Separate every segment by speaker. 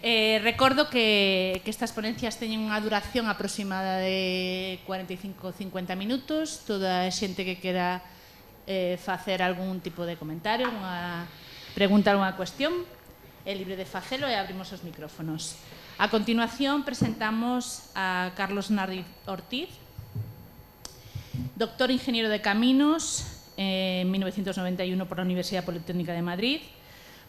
Speaker 1: Recordo que estas ponencias teñen unha duración aproximada de 45-50 minutos. Toda a xente que quera facer algún tipo de comentario, unha pregunta, algunha cuestión, é libre de facelo e abrimos os micrófonos. A continuación presentamos a Carlos Nardi Ortiz, doctor ingeniero de caminos en 1991 por la Universidad Politécnica de Madrid,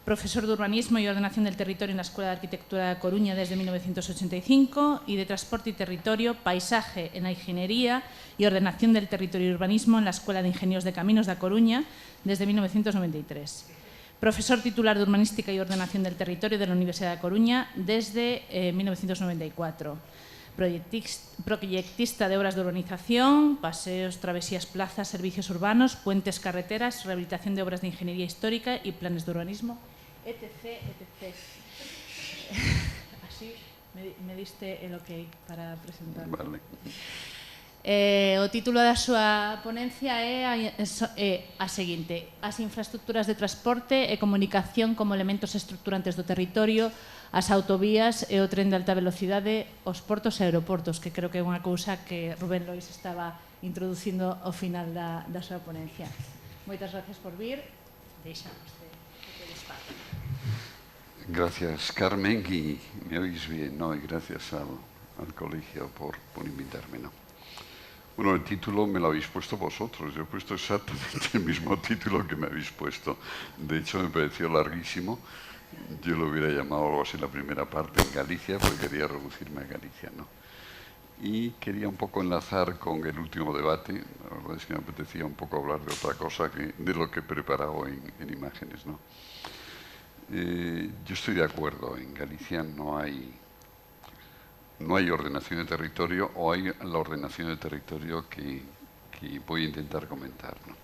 Speaker 1: profesor de Urbanismo y Ordenación del Territorio en la Escuela de Arquitectura de Coruña desde 1985 y de Transporte y Territorio, Paisaje en la Ingeniería y Ordenación del Territorio y Urbanismo en la Escuela de Ingenieros de Caminos de Coruña desde 1993. Profesor titular de Urbanística y Ordenación del Territorio de la Universidad de Coruña desde 1994. Proyectista de obras de urbanización, paseos, travesías, plazas, servicios urbanos, puentes, carreteras, rehabilitación de obras de ingeniería histórica y planes de urbanismo, etc. Así me diste el ok para presentar.
Speaker 2: Vale.
Speaker 1: O título da súa ponencia é a seguinte: as infraestructuras de transporte e comunicación como elementos estructurantes do territorio, as autovías e o tren de alta velocidade, os portos e aeroportos, que creo que é unha cousa que Rubén Lois estaba introducindo ao final da súa ponencia. Moitas gracias por vir. Deixamos de espacio.
Speaker 2: Gracias, Carmen, y me oís bien, ¿no? Y gracias al colegio por invitarme, ¿no? Bueno, el título me lo habéis puesto vosotros. Yo he puesto exactamente el mismo título que me habéis puesto. De hecho, me pareció larguísimo. Yo lo hubiera llamado algo así la primera parte en Galicia, porque quería reducirme a Galicia, ¿no? Y quería un poco enlazar con el último debate. La verdad es que me apetecía un poco hablar de otra cosa que de lo que he preparado en imágenes, ¿no? Yo estoy de acuerdo. En Galicia no hay ordenación de territorio, o hay la ordenación de territorio que voy a intentar comentar, ¿no?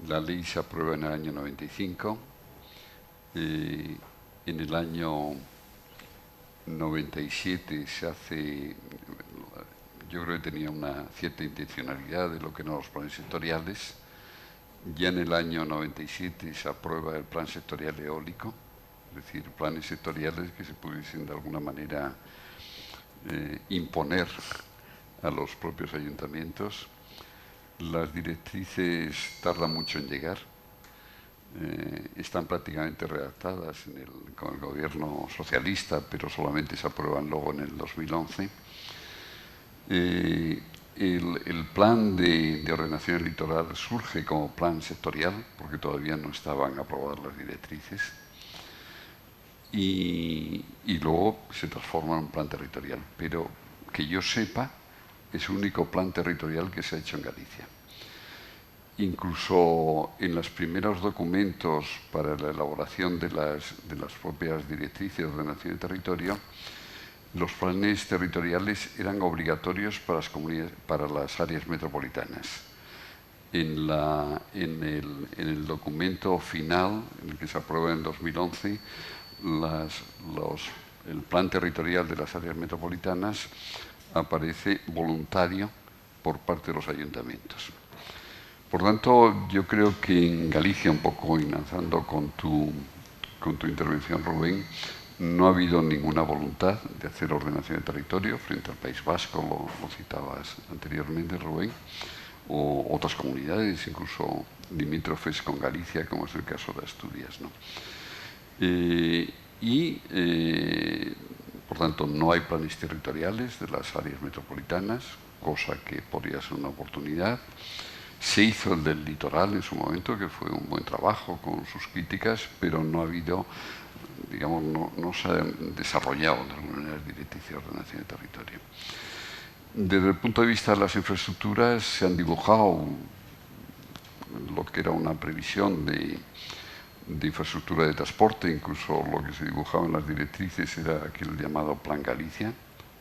Speaker 2: La ley se aprueba en el año 95. En el año 97 se hace, yo creo que tenía una cierta intencionalidad de lo que eran los planes sectoriales. Ya en el año 97 se aprueba el plan sectorial eólico, es decir, planes sectoriales que se pudiesen de alguna manera imponer a los propios ayuntamientos. Las directrices tardan mucho en llegar, están prácticamente redactadas con el gobierno socialista, pero solamente se aprueban luego en el 2011. El plan de ordenación del litoral surge como plan sectorial, porque todavía no estaban aprobadas las directrices. Y luego se transforma en un plan territorial, pero que yo sepa es el único plan territorial que se ha hecho en Galicia. Incluso en los primeros documentos para la elaboración de las propias directrices de ordenación de territorio, los planes territoriales eran obligatorios para las áreas metropolitanas. En el documento final, en el que se aprueba en 2011, el plan territorial de las áreas metropolitanas aparece voluntario por parte de los ayuntamientos. Por tanto, yo creo que en Galicia, un poco enlazando con tu intervención, Rubén, no ha habido ninguna voluntad de hacer ordenación de territorio frente al País Vasco, lo citabas anteriormente, Rubén, o otras comunidades, incluso limítrofes con Galicia, como es el caso de Asturias, ¿no? Por tanto, no hay planes territoriales de las áreas metropolitanas, cosa que podría ser una oportunidad. Se hizo el del litoral en su momento, que fue un buen trabajo con sus críticas, pero no ha habido, digamos, no se han desarrollado de alguna manera las directrices de ordenación de territorio. Desde el punto de vista de las infraestructuras, se han dibujado lo que era una previsión de infraestructura de transporte, incluso lo que se dibujaba en las directrices era aquel llamado Plan Galicia.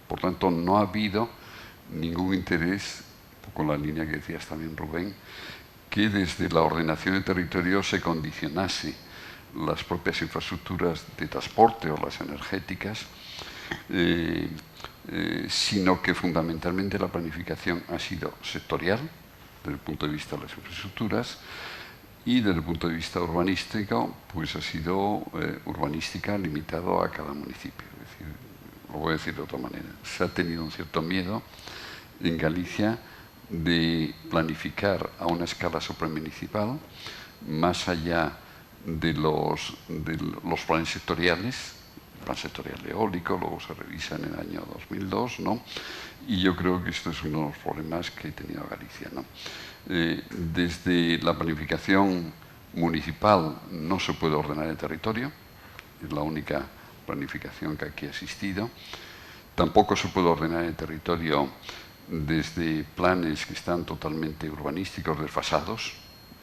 Speaker 2: Por tanto, no ha habido ningún interés, con la línea que decías también, Rubén, que desde la ordenación de territorio se condicionase las propias infraestructuras de transporte o las energéticas, sino que fundamentalmente la planificación ha sido sectorial, desde el punto de vista de las infraestructuras, y desde el punto de vista urbanístico, pues ha sido urbanística limitado a cada municipio. Es decir, lo voy a decir de otra manera. Se ha tenido un cierto miedo en Galicia de planificar a una escala supramunicipal, más allá de los planes sectoriales, el plan sectorial eólico, luego se revisa en el año 2002, ¿no? Y yo creo que esto es uno de los problemas que ha tenido Galicia, ¿no? Desde la planificación municipal no se puede ordenar el territorio, es la única planificación que aquí ha existido. Tampoco se puede ordenar el territorio desde planes que están totalmente urbanísticos, desfasados.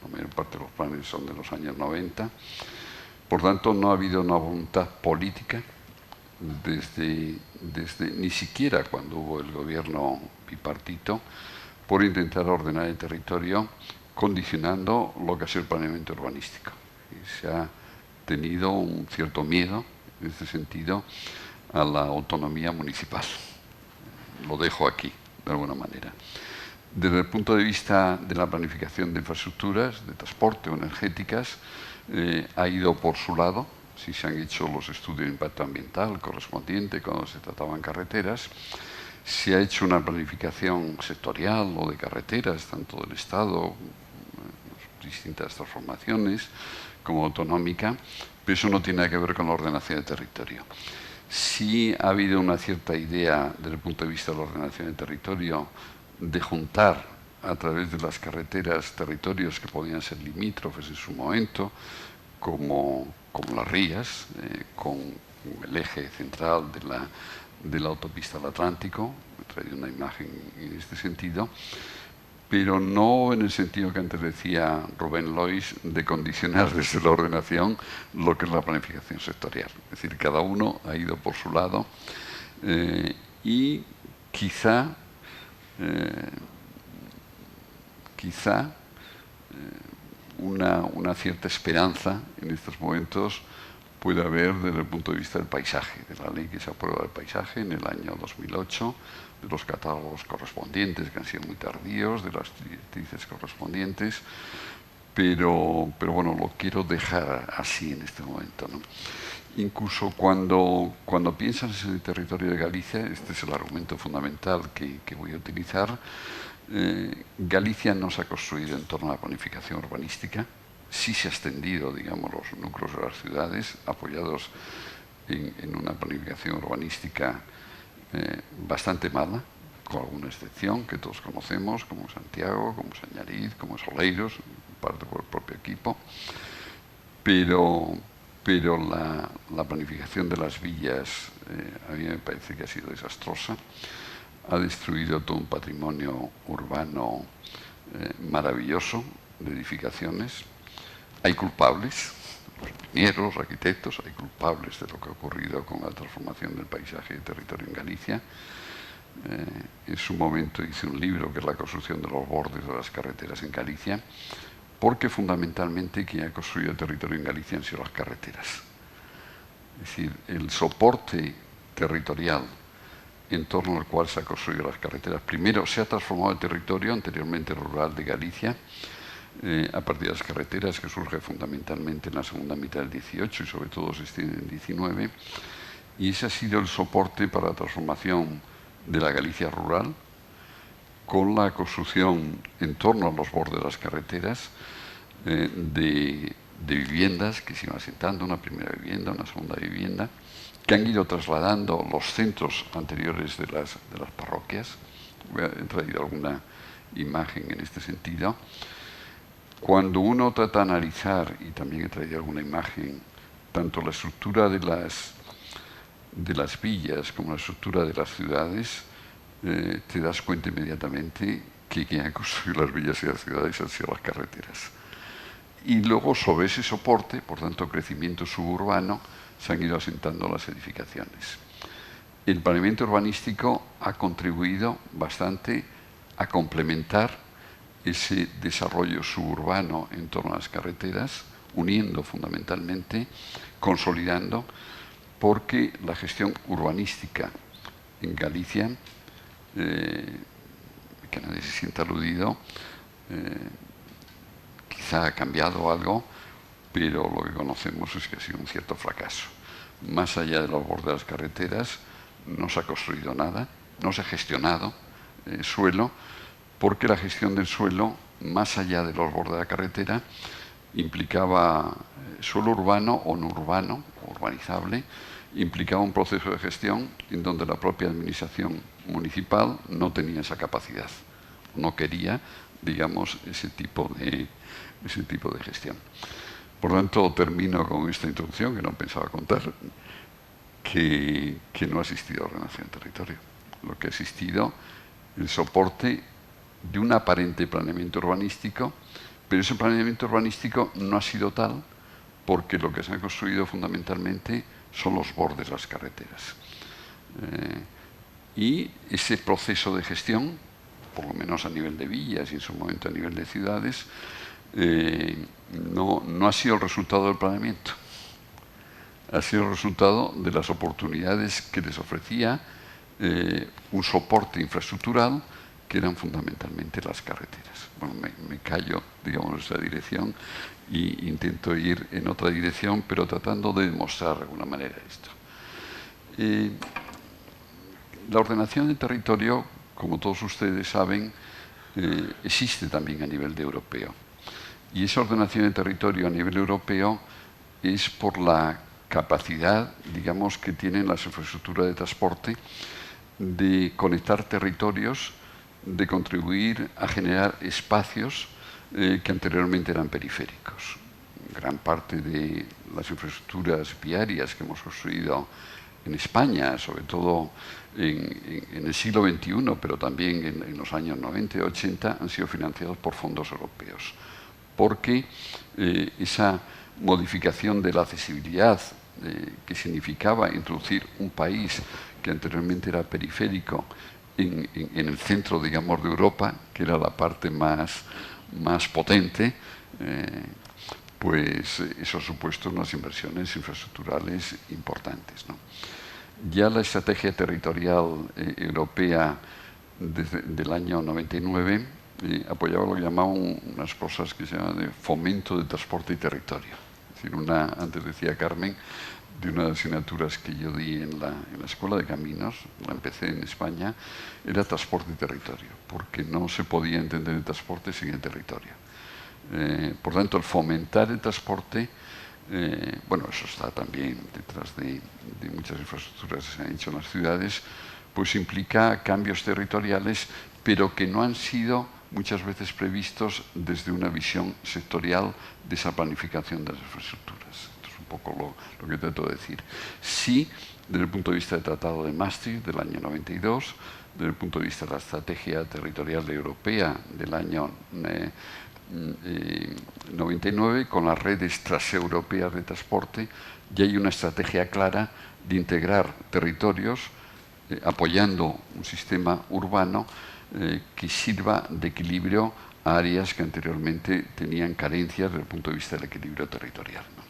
Speaker 2: La mayor parte de los planes son de los años 90. Por tanto, no ha habido una voluntad política ni siquiera cuando hubo el gobierno bipartito, por intentar ordenar el territorio condicionando lo que ha sido el planeamiento urbanístico. Y se ha tenido un cierto miedo, en este sentido, a la autonomía municipal. Lo dejo aquí, de alguna manera. Desde el punto de vista de la planificación de infraestructuras, de transporte o energéticas, ha ido por su lado. Si se han hecho los estudios de impacto ambiental correspondientes cuando se trataban carreteras, se ha hecho una planificación sectorial o de carreteras, tanto del Estado, distintas transformaciones, como autonómica, pero eso no tiene nada que ver con la ordenación del territorio. Sí ha habido una cierta idea, desde el punto de vista de la ordenación del territorio, de juntar a través de las carreteras territorios que podían ser limítrofes en su momento, como las rías, con el eje central de la autopista al Atlántico. He traído una imagen en este sentido, pero no en el sentido que antes decía Rubén Lois, de condicionar desde la ordenación lo que es la planificación sectorial. Es decir, cada uno ha ido por su lado y quizá una cierta esperanza en estos momentos puede haber desde el punto de vista del paisaje, de la ley que se aprueba del paisaje en el año 2008, de los catálogos correspondientes, que han sido muy tardíos, de las directrices correspondientes, pero bueno, lo quiero dejar así en este momento, ¿no? Incluso cuando piensas en el territorio de Galicia, este es el argumento fundamental que voy a utilizar. Galicia no se ha construido en torno a la planificación urbanística, sí se ha extendido, digamos, los núcleos de las ciudades, apoyados en una planificación urbanística bastante mala, con alguna excepción que todos conocemos, como Santiago, como Sañariz, como Soleiros, en parte por el propio equipo, pero la planificación de las villas a mí me parece que ha sido desastrosa. Ha destruido todo un patrimonio urbano maravilloso de edificaciones. Hay culpables, los ingenieros, los arquitectos, hay culpables de lo que ha ocurrido con la transformación del paisaje y del territorio en Galicia. En su momento hice un libro que es la construcción de los bordes de las carreteras en Galicia, porque fundamentalmente quien ha construido el territorio en Galicia han sido las carreteras. Es decir, el soporte territorial en torno al cual se han construido las carreteras. Primero, se ha transformado el territorio anteriormente rural de Galicia a partir de las carreteras, que surge fundamentalmente en la segunda mitad del 18 y sobre todo se extiende en 19, y ese ha sido el soporte para la transformación de la Galicia rural, con la construcción en torno a los bordes de las carreteras de viviendas que se iban asentando, una primera vivienda, una segunda vivienda, que han ido trasladando los centros anteriores de las parroquias. He traído alguna imagen en este sentido. Cuando uno trata de analizar, y también he traído alguna imagen, tanto la estructura de las villas como la estructura de las ciudades, te das cuenta inmediatamente que quien ha construido las villas y las ciudades han sido las carreteras. Y luego, sobre ese soporte, por tanto, crecimiento suburbano, se han ido asentando las edificaciones. El planeamiento urbanístico ha contribuido bastante a complementar ese desarrollo suburbano en torno a las carreteras, uniendo fundamentalmente, consolidando, porque la gestión urbanística en Galicia, que nadie se sienta aludido, quizá quizá ha cambiado algo, pero lo que conocemos es que ha sido un cierto fracaso. Más allá de los bordes de las carreteras, no se ha construido nada, no se ha gestionado suelo, porque la gestión del suelo, más allá de los bordes de la carretera, implicaba suelo urbano o no urbano, urbanizable, implicaba un proceso de gestión en donde la propia administración municipal no tenía esa capacidad, no quería, digamos, ese tipo de gestión. Por lo tanto, termino con esta introducción que no pensaba contar, que no ha existido ordenación del territorio. Lo que ha existido el soporte de un aparente planeamiento urbanístico, pero ese planeamiento urbanístico no ha sido tal porque lo que se ha construido fundamentalmente son los bordes de las carreteras. Y ese proceso de gestión, por lo menos a nivel de villas y en su momento a nivel de ciudades, no ha sido el resultado del planeamiento. Ha sido el resultado de las oportunidades que les ofrecía un soporte infraestructural que eran fundamentalmente las carreteras. Bueno, me callo, digamos, en esta dirección e intento ir en otra dirección, pero tratando de demostrar de alguna manera esto. La ordenación del territorio, como todos ustedes saben, existe también a nivel europeo. Y esa ordenación del territorio a nivel europeo es por la capacidad, digamos, que tienen las infraestructuras de transporte de conectar territorios, de contribuir a generar espacios que anteriormente eran periféricos. Gran parte de las infraestructuras viarias que hemos construido en España, sobre todo en el siglo XXI, pero también en los años 90 y 80, han sido financiados por fondos europeos, porque esa modificación de la accesibilidad que significaba introducir un país que anteriormente era periférico en el centro, digamos, de Europa, que era la parte más potente, pues eso ha supuesto unas inversiones infraestructurales importantes, ¿no? Ya la estrategia territorial europea del año 99 apoyaba lo que llamaban unas cosas que se llaman de fomento de transporte y territorio. Es decir, antes decía Carmen, de una de las asignaturas que yo di en la Escuela de Caminos, la empecé en España, era transporte y territorio, porque no se podía entender el transporte sin el territorio. Por tanto, el fomentar el transporte, bueno, eso está también detrás de muchas infraestructuras que se han hecho en las ciudades, pues implica cambios territoriales, pero que no han sido muchas veces previstos desde una visión sectorial de esa planificación de las infraestructuras. Esto es un poco lo que trato de decir. Sí, desde el punto de vista del Tratado de Maastricht del año 92, desde el punto de vista de la Estrategia Territorial Europea del año 99, con las redes transeuropeas de transporte, ya hay una estrategia clara de integrar territorios apoyando un sistema urbano que sirva de equilibrio a áreas que anteriormente tenían carencias desde el punto de vista del equilibrio territorial, ¿no?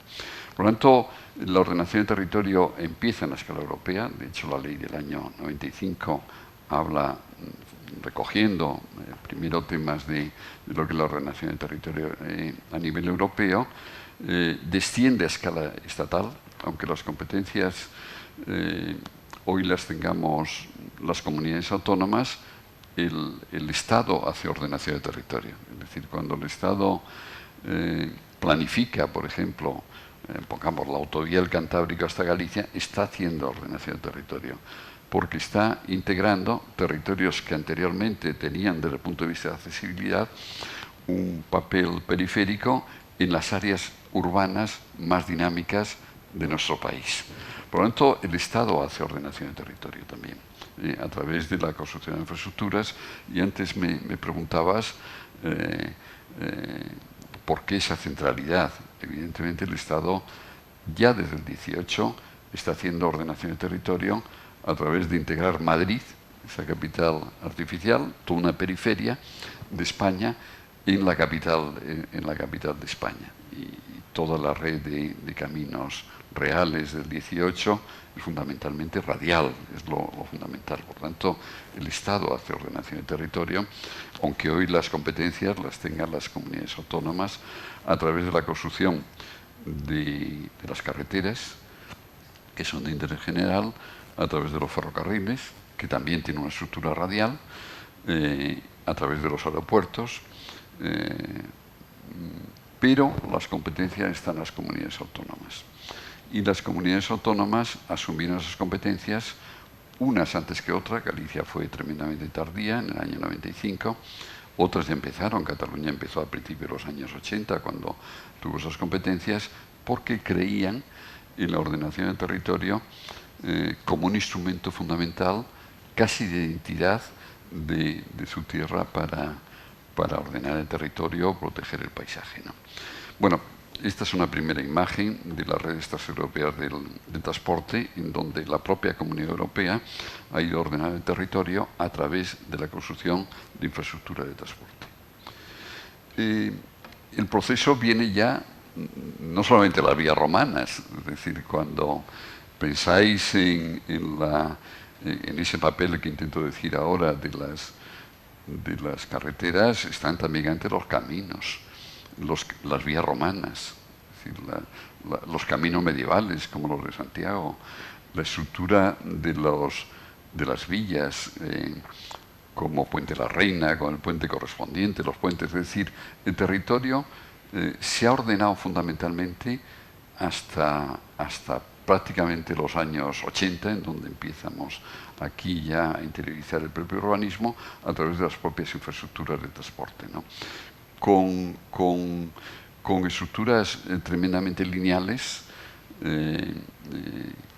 Speaker 2: Por lo tanto, la ordenación del territorio empieza en la escala europea. De hecho, la ley del año 95 habla, recogiendo primero temas de lo que es la ordenación del territorio a nivel europeo, desciende a escala estatal, aunque las competencias hoy las tengamos las comunidades autónomas. El Estado hace ordenación de territorio. Es decir, cuando el Estado planifica, por ejemplo, pongamos la autovía del Cantábrico hasta Galicia, está haciendo ordenación de territorio, porque está integrando territorios que anteriormente tenían, desde el punto de vista de accesibilidad, un papel periférico en las áreas urbanas más dinámicas de nuestro país. Por lo tanto, el Estado hace ordenación de territorio también, a través de la construcción de infraestructuras. Y antes me preguntabas por qué esa centralidad. Evidentemente, el Estado ya desde el 18 está haciendo ordenación de territorio a través de integrar Madrid, esa capital artificial, toda una periferia de España, en la capital de España. Y toda la red de caminos reales del 18 es fundamentalmente radial, es lo fundamental. Por tanto, el Estado hace ordenación de territorio, aunque hoy las competencias las tengan las comunidades autónomas a través de la construcción de las carreteras, que son de interés general, a través de los ferrocarriles, que también tienen una estructura radial, a través de los aeropuertos, pero las competencias están en las comunidades autónomas. Y las comunidades autónomas asumieron esas competencias, unas antes que otras. Galicia fue tremendamente tardía, en el año 95, otras ya empezaron. Cataluña empezó a principios de los años 80, cuando tuvo esas competencias, porque creían en la ordenación del territorio como un instrumento fundamental, casi de identidad de su tierra, para ordenar el territorio, proteger el paisaje, ¿no? Bueno, esta es una primera imagen de las redes transeuropeas del transporte, en donde la propia Comunidad Europea ha ido a ordenar el territorio a través de la construcción de infraestructura de transporte. El proceso viene ya no solamente de las vías romanas, es decir, cuando pensáis en ese papel que intento decir ahora de las carreteras, están también ante los caminos, las vías romanas, es decir, los caminos medievales como los de Santiago, la estructura de las villas, como Puente la Reina, con el puente correspondiente, los puentes. Es decir, el territorio se ha ordenado fundamentalmente hasta prácticamente los años 80, en donde empezamos aquí ya a interiorizar el propio urbanismo a través de las propias infraestructuras de transporte, ¿no? Con estructuras tremendamente lineales,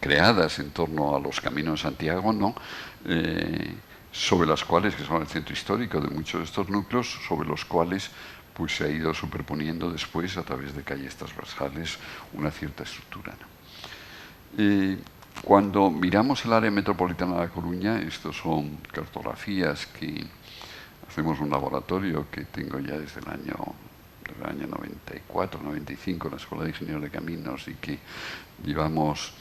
Speaker 2: creadas en torno a los caminos de Santiago, ¿no? Sobre las cuales, que son el centro histórico de muchos de estos núcleos, sobre los cuales pues se ha ido superponiendo después, a través de calles transversales, una cierta estructura, ¿no? Cuando miramos el área metropolitana de La Coruña, estos son cartografías que hacemos un laboratorio que tengo ya desde el año 94, 95 en la Escuela de Ingenieros de Caminos, y que llevamos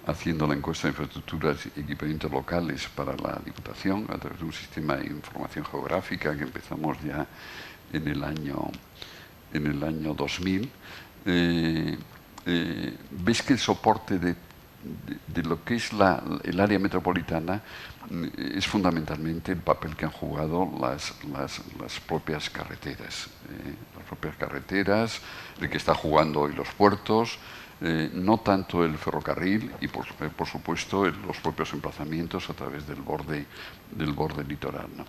Speaker 2: haciendo la encuesta de infraestructuras y equipamientos locales para la Diputación a través de un sistema de información geográfica que empezamos ya en el año 2000. Veis que el soporte de lo que es el área metropolitana es fundamentalmente el papel que han jugado las propias carreteras. El que está jugando hoy los puertos, no tanto el ferrocarril y, por supuesto, los propios emplazamientos a través del borde litoral, ¿no?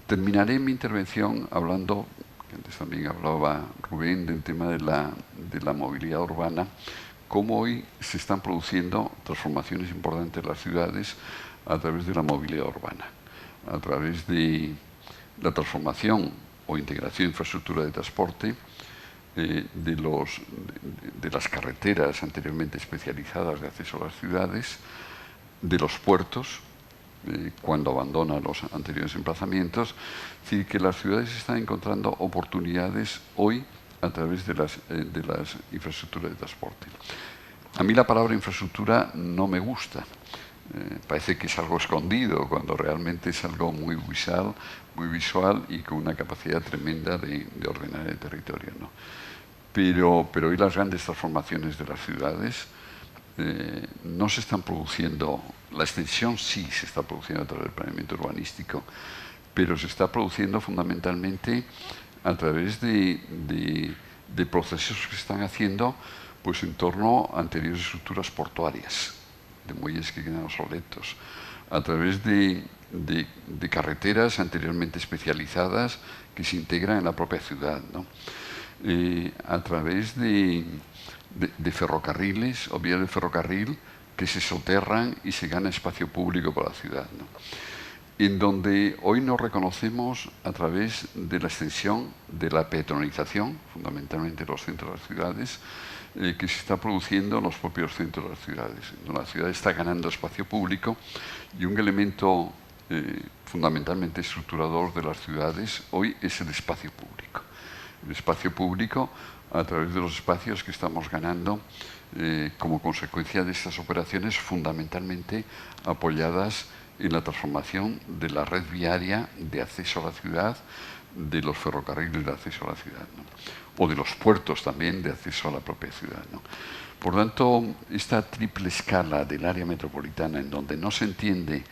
Speaker 2: Terminaré mi intervención hablando, que antes también hablaba Rubén, del tema de la movilidad urbana, cómo hoy se están produciendo transformaciones importantes en las ciudades a través de la movilidad urbana, a través de la transformación o integración de infraestructura de transporte, de las carreteras anteriormente especializadas de acceso a las ciudades, de los puertos, cuando abandonan los anteriores emplazamientos. Es decir, que las ciudades están encontrando oportunidades hoy a través de las infraestructuras de transporte. A mí la palabra infraestructura no me gusta. Parece que es algo escondido, cuando realmente es algo muy visual y con una capacidad tremenda de ordenar el territorio, ¿no? Pero hoy las grandes transformaciones de las ciudades no se están produciendo. La extensión sí se está produciendo a través del planeamiento urbanístico, pero se está produciendo fundamentalmente a través de procesos que se están haciendo pues en torno a anteriores estructuras portuarias, de muelles que quedan obsoletos, a través de carreteras anteriormente especializadas que se integran en la propia ciudad, ¿no? A través de ferrocarriles o vías de ferrocarril que se soterran y se gana espacio público para la ciudad, ¿no? En donde hoy nos reconocemos a través de la extensión de la peatonalización, fundamentalmente en los centros de las ciudades, que se está produciendo en los propios centros de las ciudades, donde la ciudad está ganando espacio público, y un elemento fundamentalmente estructurador de las ciudades hoy es el espacio público. El espacio público a través de los espacios que estamos ganando como consecuencia de estas operaciones, fundamentalmente apoyadas en la transformación de la red viaria de acceso a la ciudad, de los ferrocarriles de acceso a la ciudad, ¿no? O de los puertos también de acceso a la propia ciudad, ¿no? Por tanto, esta triple escala del área metropolitana, en donde no se entiende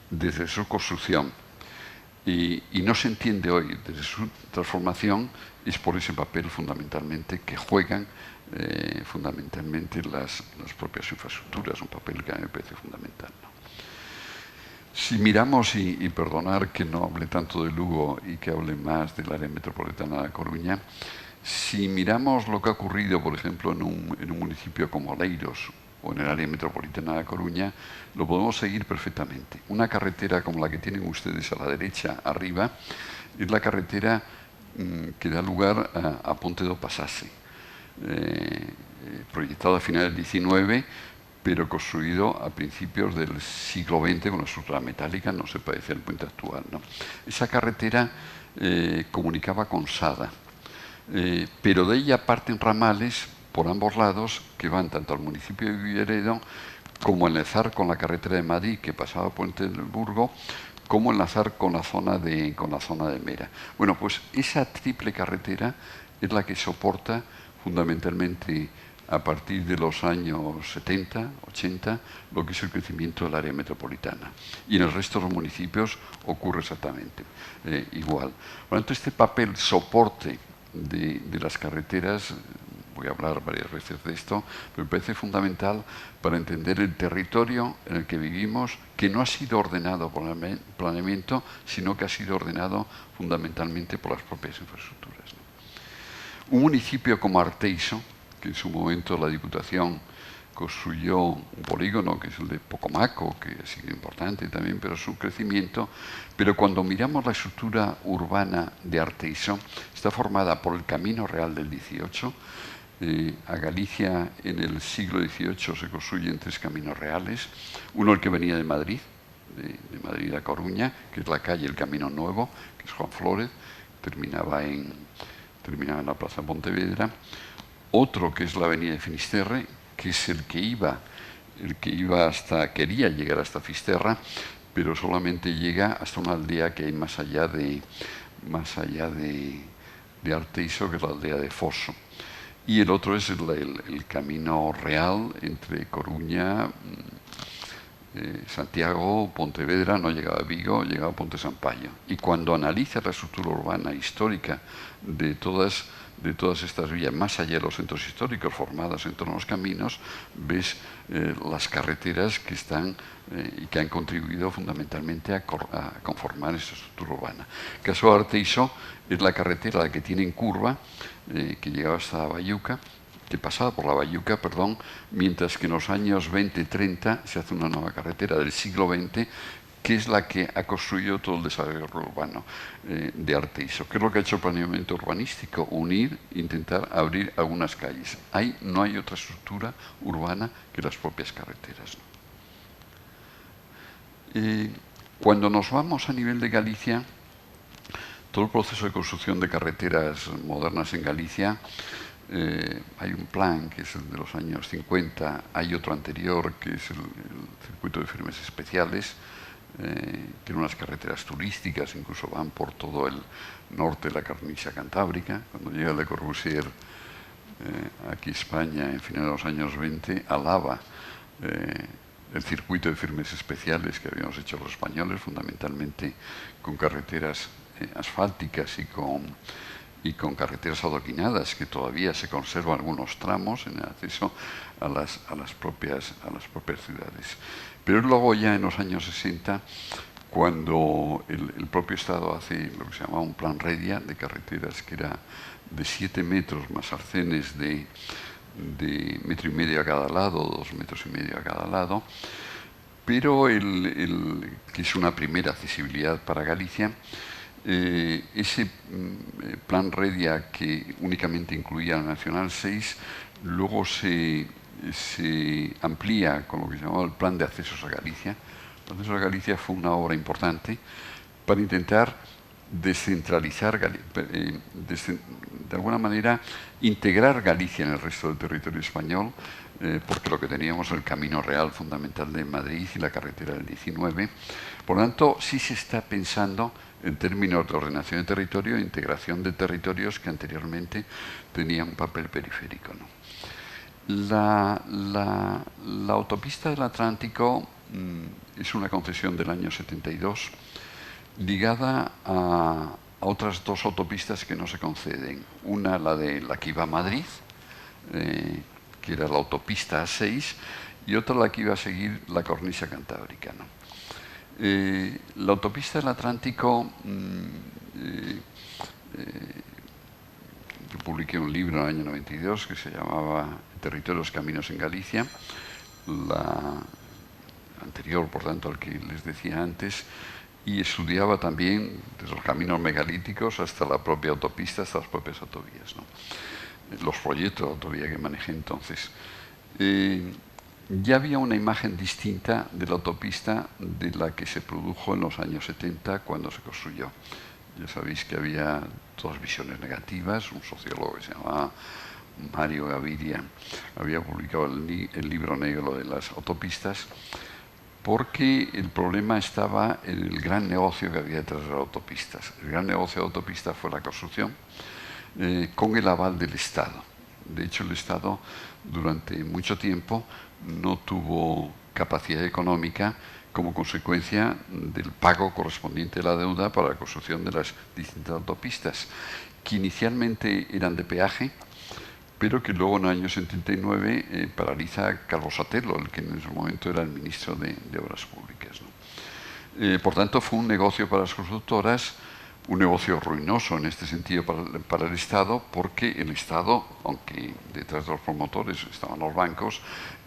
Speaker 2: desde su construcción y no se entiende hoy desde su transformación, es por ese papel fundamentalmente que juegan fundamentalmente las propias infraestructuras, un papel que a mí me parece fundamental, ¿no? Si miramos, y perdonar que no hable tanto de Lugo y que hable más del área metropolitana de Coruña, si miramos lo que ha ocurrido, por ejemplo, en un municipio como Oleiros o en el área metropolitana de Coruña, lo podemos seguir perfectamente. Una carretera como la que tienen ustedes a la derecha, arriba, es la carretera que da lugar a Ponte do Pasaxe, proyectado a finales del XIX, pero construido a principios del siglo XX con una estructura metálica, no se parece al puente actual, ¿no? Esa carretera comunicaba con Sada, pero de ella parten ramales por ambos lados que van tanto al municipio de Villaredo como enlazar con la carretera de Madrid que pasaba por Puente del Burgo, como enlazar con la zona de Mera. Bueno, pues esa triple carretera es la que soporta fundamentalmente a partir de los años 70, 80, lo que es el crecimiento del área metropolitana. Y en el resto de los municipios ocurre exactamente igual. Por lo tanto, este papel soporte de las carreteras, voy a hablar varias veces de esto, pero me parece fundamental para entender el territorio en el que vivimos, que no ha sido ordenado por el planeamiento, sino que ha sido ordenado fundamentalmente por las propias infraestructuras, ¿no? Un municipio como Arteixo, que en su momento la Diputación construyó un polígono, que es el de Pocomaco, que ha sido importante también, pero su crecimiento. Pero cuando miramos la estructura urbana de Arteixo, está formada por el Camino Real del XVIII. A Galicia en el siglo XVIII se construyen 3 caminos reales. Uno el que venía de Madrid, de Madrid a Coruña, que es la calle El Camino Nuevo, que es Juan Flórez, terminaba en la Plaza Pontevedra. Otro que es la avenida de Finisterre, que es el que quería llegar hasta Fisterra, pero solamente llega hasta una aldea que hay más allá de Arteixo, que es la aldea de Fosso. Y el otro es el camino real entre Coruña, Santiago, Pontevedra, no llegaba a Vigo, llegaba a Ponte Sampaio. Y cuando analiza la estructura urbana histórica de todas estas vías, más allá de los centros históricos formadas en torno a los caminos, ves las carreteras que están y que han contribuido fundamentalmente a conformar esta estructura urbana. El caso de Arteixo es la carretera la que tiene en curva, que llegaba hasta Bayuca, que pasaba por la Bayuca, perdón, mientras que en los años 20-30 se hace una nueva carretera del siglo XX, que es la que ha construido todo el desarrollo urbano de Arteixo. ¿Qué es lo que ha hecho el planeamiento urbanístico? Unir, intentar abrir algunas calles. Ahí no hay otra estructura urbana que las propias carreteras, ¿no? Cuando nos vamos a nivel de Galicia, todo el proceso de construcción de carreteras modernas en Galicia, hay un plan que es el de los años 50, hay otro anterior que es el circuito de firmes especiales, que eran unas carreteras turísticas, incluso van por todo el norte de la cornisa cantábrica. Cuando llega Le Corbusier aquí a España en finales de los años 20, alaba el circuito de firmes especiales que habíamos hecho los españoles, fundamentalmente con carreteras asfálticas y con carreteras adoquinadas, que todavía se conservan algunos tramos en el acceso a las propias ciudades. Pero luego ya en los años 60, cuando el propio Estado hace lo que se llamaba un plan Redia de carreteras, que era de 7 metros más arcenes de 1,5 metros a cada lado, 2,5 metros a cada lado, pero que es una primera accesibilidad para Galicia. Ese plan Redia, que únicamente incluía la Nacional 6, luego se amplía con lo que se llamaba el Plan de Accesos a Galicia. El Plan de Accesos a Galicia fue una obra importante para intentar descentralizar, de alguna manera integrar Galicia en el resto del territorio español, porque lo que teníamos el camino real fundamental de Madrid y la carretera del 19. Por lo tanto, sí se está pensando en términos de ordenación de territorio e integración de territorios que anteriormente tenían un papel periférico, ¿no? La autopista del Atlántico es una concesión del año 72 ligada a otras dos autopistas que no se conceden. Una, la que iba a Madrid, que era la autopista A6, y otra la que iba a seguir la cornisa cantábrica, ¿no? La autopista del Atlántico, yo publiqué un libro en el año 92 que se llamaba Territorios, Caminos en Galicia, la anterior, por tanto, al que les decía antes, y estudiaba también desde los caminos megalíticos hasta la propia autopista, hasta las propias autovías, ¿no? Los proyectos de autovía que manejé entonces. Ya había una imagen distinta de la autopista de la que se produjo en los años 70 cuando se construyó. Ya sabéis que había dos visiones negativas. Un sociólogo que se llamaba Mario Gaviria había publicado el libro negro de las autopistas, porque el problema estaba en el gran negocio que había detrás de las autopistas. El gran negocio de autopistas fue la construcción, con el aval del Estado. De hecho, el Estado durante mucho tiempo no tuvo capacidad económica como consecuencia del pago correspondiente a la deuda para la construcción de las distintas autopistas, que inicialmente eran de peaje, pero que luego en el año 79 paraliza Calvo Sotelo, el que en ese momento era el ministro de Obras Públicas, ¿no? Por tanto, fue un negocio para las constructoras, un negocio ruinoso en este sentido para el Estado, porque el Estado, aunque detrás de los promotores estaban los bancos,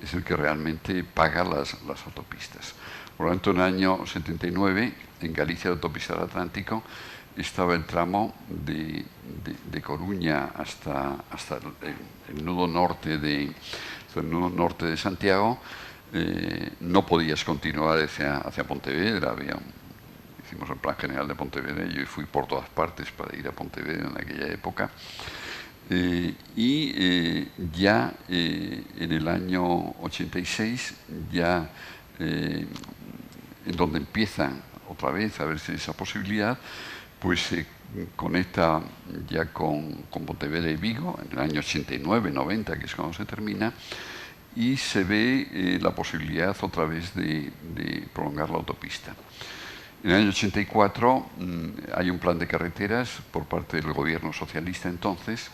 Speaker 2: es el que realmente paga las autopistas. Por lo tanto, en el año 79, en Galicia, la autopista del Atlántico, estaba el tramo de Coruña hasta el nudo norte de Santiago. No podías continuar hacia Pontevedra. Hicimos el plan general de Pontevedra y yo fui por todas partes para ir a Pontevedra en aquella época. Ya en el año 86, ya en donde empiezan otra vez a verse esa posibilidad, pues se conecta ya con Pontevedra y Vigo en el año 89-90, que es cuando se termina, y se ve la posibilidad otra vez de prolongar la autopista. En el año 84 hay un plan de carreteras por parte del gobierno socialista entonces,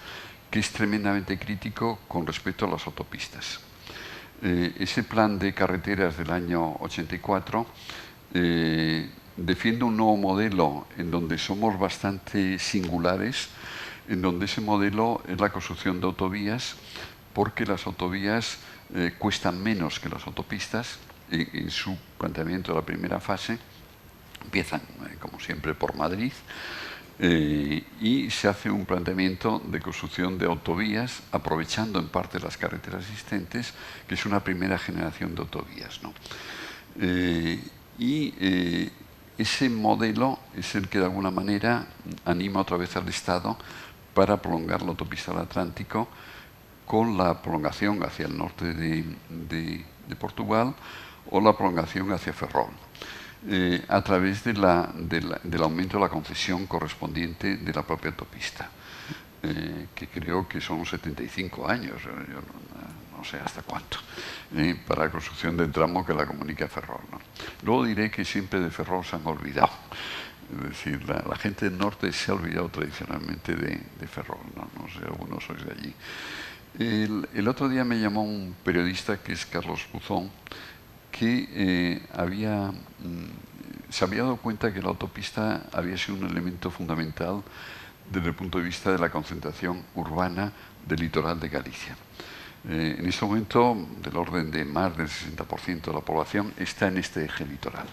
Speaker 2: que es tremendamente crítico con respecto a las autopistas. Ese plan de carreteras del año 84 defiende un nuevo modelo en donde somos bastante singulares, en donde ese modelo es la construcción de autovías, porque las autovías cuestan menos que las autopistas. En su planteamiento de la primera fase empiezan, como siempre, por Madrid, y se hace un planteamiento de construcción de autovías aprovechando en parte las carreteras existentes, que es una primera generación de autovías, ¿no? Ese modelo es el que de alguna manera anima otra vez al Estado para prolongar la autopista del Atlántico, con la prolongación hacia el norte de Portugal o la prolongación hacia Ferrol, a través del aumento de la concesión correspondiente de la propia autopista, que creo que son 75 años, yo no sé hasta cuánto, para la construcción del tramo que la comunica a Ferrol, ¿no? Luego diré que siempre de Ferrol se han olvidado. Es decir, la gente del norte se ha olvidado tradicionalmente de Ferrol, ¿no? No sé, algunos sois de allí. El otro día me llamó un periodista que es Carlos Buzón, que se había dado cuenta que la autopista había sido un elemento fundamental desde el punto de vista de la concentración urbana del litoral de Galicia. En este momento, del orden de más del 60% de la población está en este eje litoral.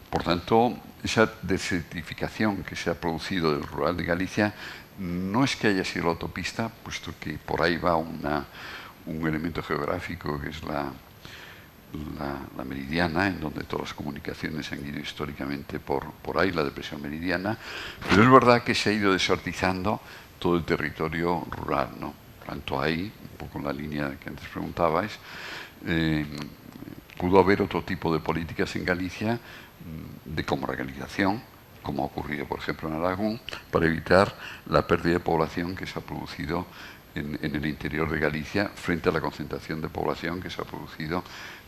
Speaker 2: Por tanto, esa desertificación que se ha producido del rural de Galicia no es que haya sido la autopista, puesto que por ahí va un elemento geográfico que es la meridiana, en donde todas las comunicaciones han ido históricamente por ahí, la depresión meridiana, pero es verdad que se ha ido desertizando todo el territorio rural, ¿no? Tanto ahí, un poco en la línea que antes preguntabais, pudo haber otro tipo de políticas en Galicia de comarcalización, como ha ocurrido, por ejemplo, en Aragón, para evitar la pérdida de población que se ha producido en el interior de Galicia frente a la concentración de población que se ha producido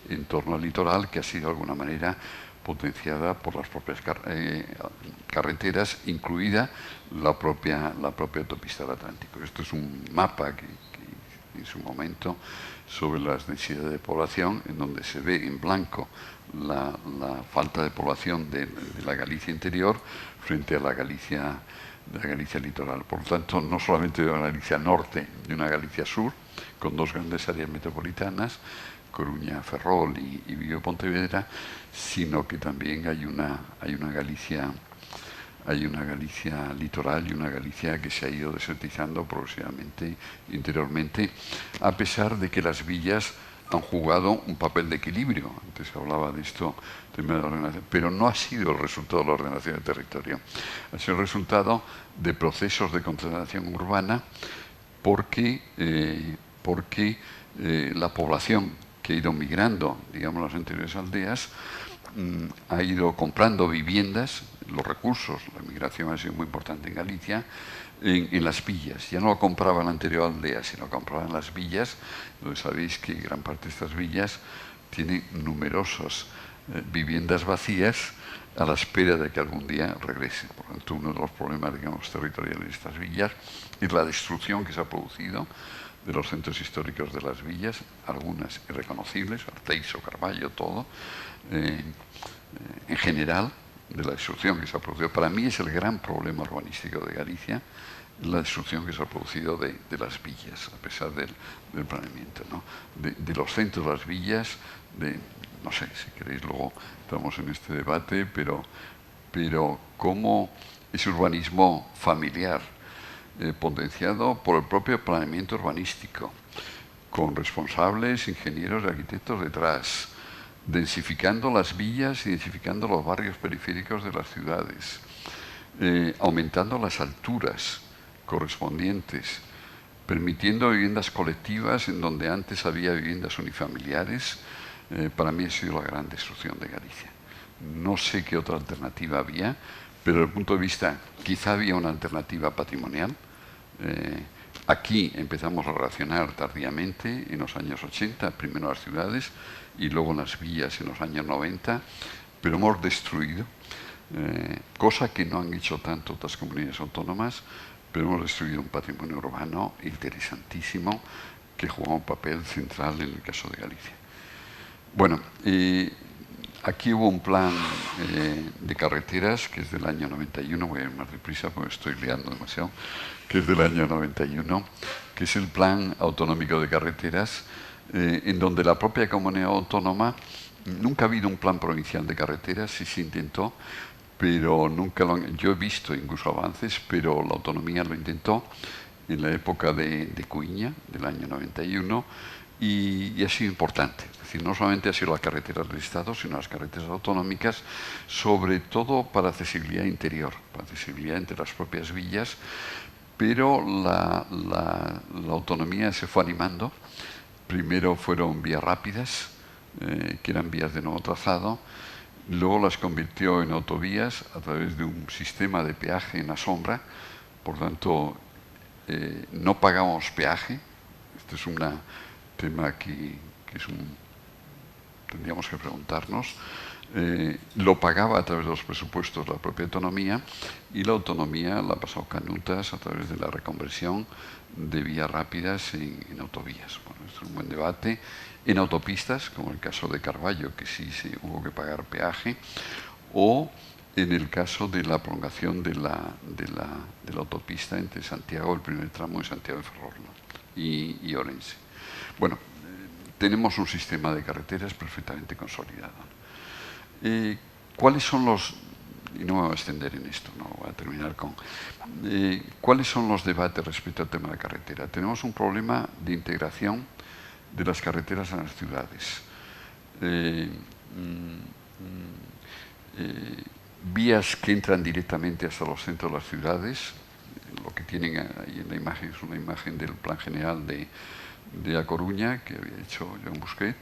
Speaker 2: en torno al litoral, que ha sido de alguna manera potenciada por las propias carreteras, incluida la propia autopista del Atlántico. Esto es un mapa que en su momento sobre las densidades de población, en donde se ve en blanco la falta de población de la Galicia interior frente a la Galicia litoral. Por lo tanto, no solamente de una Galicia norte y una Galicia sur, con dos grandes áreas metropolitanas, Coruña, Ferrol y Vigo, Pontevedra, sino que también hay una Galicia litoral y una Galicia que se ha ido desertizando progresivamente interiormente, a pesar de que las villas han jugado un papel de equilibrio. Antes se hablaba de esto, pero no ha sido el resultado de la ordenación del territorio. Ha sido el resultado de procesos de concentración urbana porque la población que ha ido migrando, digamos, las anteriores aldeas, ha ido comprando viviendas, los recursos, la migración ha sido muy importante en Galicia, en las villas. Ya no lo compraba en la anterior aldea, sino compraba en las villas, donde sabéis que gran parte de estas villas tienen numerosas viviendas vacías a la espera de que algún día regresen. Por lo tanto, uno de los problemas, digamos, territoriales de estas villas es la destrucción que se ha producido de los centros históricos de las villas, algunas irreconocibles, Arteixo, Carballo, todo, en general, de la destrucción que se ha producido. Para mí es el gran problema urbanístico de Galicia, la destrucción que se ha producido de las villas, a pesar del planeamiento, ¿no? De los centros de las villas, no sé, si queréis luego estamos en este debate, pero cómo ese urbanismo familiar, potenciado por el propio planeamiento urbanístico, con responsables, ingenieros y arquitectos detrás, densificando las villas y densificando los barrios periféricos de las ciudades, aumentando las alturas correspondientes, permitiendo viviendas colectivas en donde antes había viviendas unifamiliares. Para mí ha sido la gran destrucción de Galicia. No sé qué otra alternativa había, pero desde el punto de vista, quizá había una alternativa patrimonial. Aquí empezamos a relacionar tardíamente, en los años 80, primero las ciudades y luego las villas en los años 90, pero hemos destruido, cosa que no han hecho tanto otras comunidades autónomas, pero hemos destruido un patrimonio urbano interesantísimo que juega un papel central en el caso de Galicia. Bueno, aquí hubo un plan de carreteras que es del año 91, voy a ir más deprisa porque estoy liando demasiado, que es del año 91, que es el Plan Autonómico de Carreteras, en donde la propia comunidad autónoma, nunca ha habido un plan provincial de carreteras, sí se intentó, pero nunca yo he visto incluso avances, pero la autonomía lo intentó en la época de Cuiña, del año 91, y ha sido importante. Es decir, no solamente ha sido las carreteras del Estado, sino las carreteras autonómicas, sobre todo para accesibilidad interior, para accesibilidad entre las propias villas, pero la autonomía se fue animando. Primero fueron vías rápidas, que eran vías de nuevo trazado, luego las convirtió en autovías a través de un sistema de peaje en la sombra, por tanto no pagamos peaje. Este es un tema que tendríamos que preguntarnos. Lo pagaba a través de los presupuestos la propia autonomía, y la autonomía la ha pasado canutas a través de la reconversión de vías rápidas en autovías. Bueno, esto es un buen debate. En autopistas, como el caso de Carballo, que sí se hubo que pagar peaje, o en el caso de la prolongación de la autopista entre Santiago, el primer tramo de Santiago de Ferrol, ¿no? y Orense. Bueno, tenemos un sistema de carreteras perfectamente consolidado. ¿Cuáles son los... y no me voy a extender en esto, no voy a terminar con... ¿cuáles son los debates respecto al tema de carretera? Tenemos un problema de integración de las carreteras en las ciudades. vías que entran directamente hasta los centros de las ciudades. Lo que tienen ahí en la imagen es una imagen del Plan General de A Coruña, que había hecho Joan Busquet,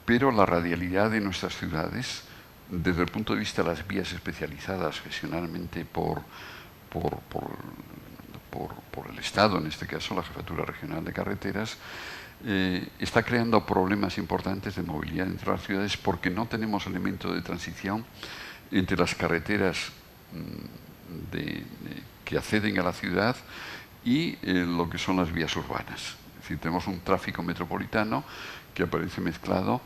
Speaker 2: pero la radialidad de nuestras ciudades, desde el punto de vista de las vías especializadas gestionalmente por el Estado, en este caso la Jefatura Regional de Carreteras, está creando problemas importantes de movilidad entre las ciudades porque no tenemos elementos de transición entre las carreteras que acceden a la ciudad y lo que son las vías urbanas. Es decir, tenemos un tráfico metropolitano que aparece mezclado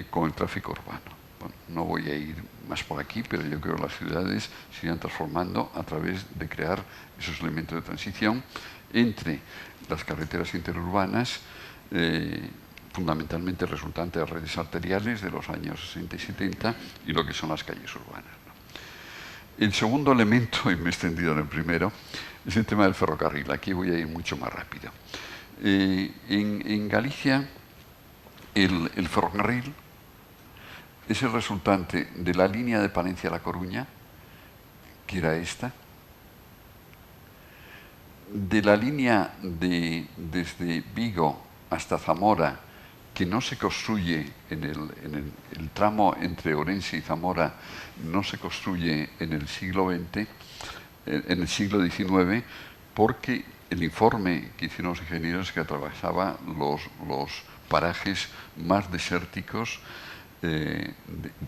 Speaker 2: con el tráfico urbano. Bueno, no voy a ir más por aquí, pero yo creo que las ciudades se irán transformando a través de crear esos elementos de transición entre las carreteras interurbanas, fundamentalmente resultante de redes arteriales de los años 60 y 70 y lo que son las calles urbanas, ¿no? El segundo elemento, y me he extendido en el primero, es el tema del ferrocarril. Aquí voy a ir mucho más rápido. En Galicia, el ferrocarril es el resultante de la línea de Palencia a La Coruña, que era esta, de la línea desde Vigo hasta Zamora, que no se construye en el tramo entre Orense y Zamora, no se construye en el siglo XX, en el siglo XIX, porque el informe que hicieron los ingenieros que atravesaba los parajes más desérticos de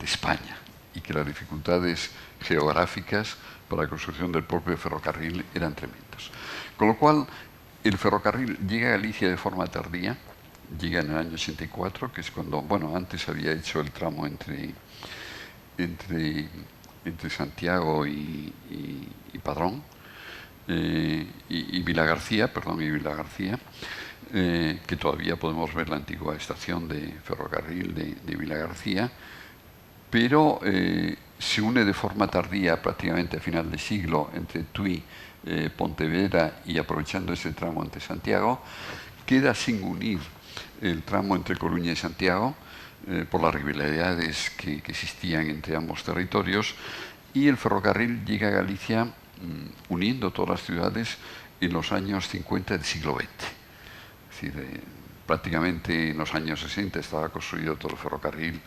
Speaker 2: España y que las dificultades geográficas para la construcción del propio ferrocarril eran tremendas. Con lo cual, el ferrocarril llega a Galicia de forma tardía, llega en el año 84, que es cuando, bueno, antes había hecho el tramo entre Santiago y Padrón, y Vilagarcía, que todavía podemos ver la antigua estación de ferrocarril de Vilagarcía, pero se une de forma tardía, prácticamente a final de siglo, entre Tui, Pontevedra y aprovechando ese tramo entre Santiago, queda sin unir el tramo entre Coruña y Santiago por las rivalidades que existían entre ambos territorios, y el ferrocarril llega a Galicia uniendo todas las ciudades en los años 50 del siglo XX. Es decir, prácticamente en los años 60 estaba construido todo el ferrocarril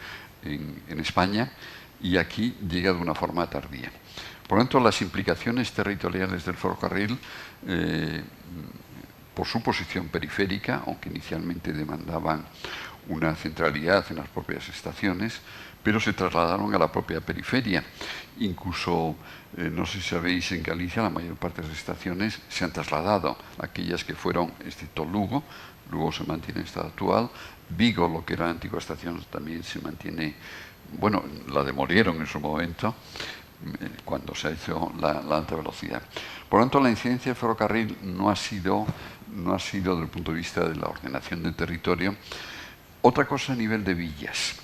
Speaker 2: en España y aquí llega de una forma tardía. Por lo tanto, las implicaciones territoriales del ferrocarril, por su posición periférica, aunque inicialmente demandaban una centralidad en las propias estaciones, pero se trasladaron a la propia periferia. Incluso, no sé si sabéis, en Galicia la mayor parte de las estaciones se han trasladado. Aquellas que fueron, excepto Lugo, Lugo se mantiene en estado actual. Vigo, lo que era la antigua estación, también se mantiene, bueno, la demolieron en su momento, cuando se hizo la alta velocidad. Por lo tanto, la incidencia del ferrocarril no ha sido desde el punto de vista de la ordenación del territorio. Otra cosa a nivel de villas,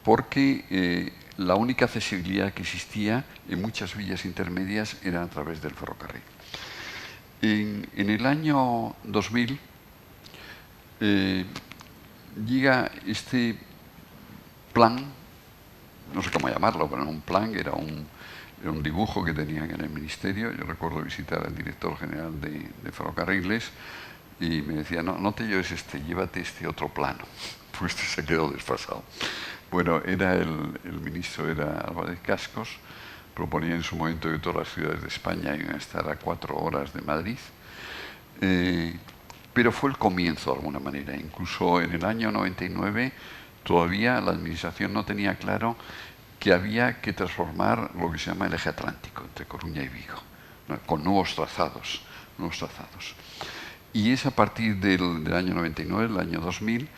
Speaker 2: porque la única accesibilidad que existía en muchas villas intermedias era a través del ferrocarril. En el año 2000 llega este plan, no sé cómo llamarlo, pero un plan, era un dibujo que tenían en el ministerio. Yo recuerdo visitar al director general de ferrocarriles y me decía, no te lleves llévate este otro plano, pues este se quedó desfasado. Bueno, el ministro era Álvarez Cascos, proponía en su momento que todas las ciudades de España iban a estar a 4 horas de Madrid, pero fue el comienzo de alguna manera. Incluso en el año 99 todavía la administración no tenía claro que había que transformar lo que se llama el eje atlántico entre Coruña y Vigo, ¿no?, con nuevos trazados. Y es a partir del año 99, el año 2000,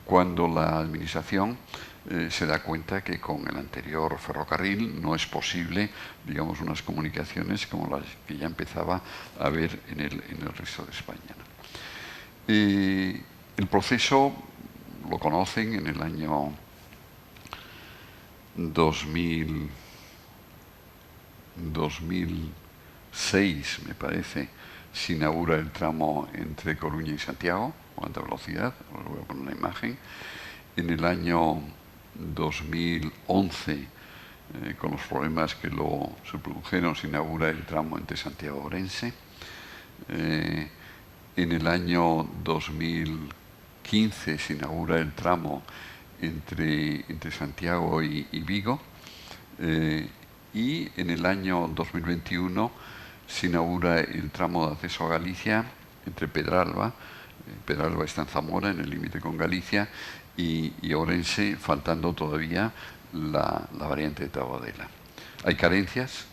Speaker 2: cuando la administración se da cuenta que con el anterior ferrocarril no es posible, digamos, unas comunicaciones como las que ya empezaba a haber en el resto de España, ¿no? El proceso lo conocen. En el año 2006, me parece, se inaugura el tramo entre Coruña y Santiago, con alta velocidad. Os voy a poner una imagen. En el año 2011, con los problemas que se produjeron, se inaugura el tramo entre Santiago y Orense. En el año 2015 se inaugura el tramo entre Santiago y Vigo. Y en el año 2021 se inaugura el tramo de acceso a Galicia entre Pedralba. Pedralba está en Zamora, en el límite con Galicia, y Orense, faltando todavía la variante de Taboadela. Hay carencias.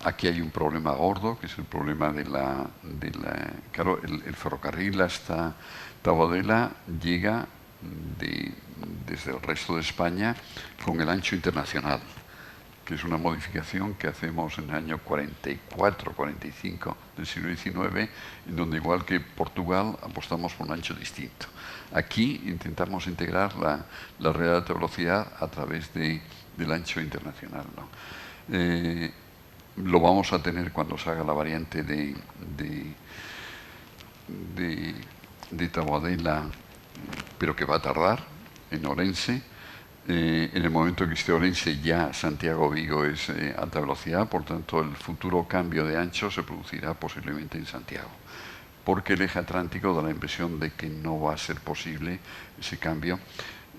Speaker 2: Aquí hay un problema gordo, que es el problema claro, el ferrocarril hasta Taboadela llega desde el resto de España con el ancho internacional, que es una modificación que hacemos en el año 44-45 del siglo XIX, en donde, igual que Portugal, apostamos por un ancho distinto. Aquí intentamos integrar la red de alta velocidad a través del ancho internacional, ¿no? Lo vamos a tener cuando se haga la variante de Taboadela, pero que va a tardar, en Orense. En el momento que esté Orense, ya Santiago-Vigo es alta velocidad, por tanto el futuro cambio de ancho se producirá posiblemente en Santiago, porque el eje atlántico da la impresión de que no va a ser posible ese cambio,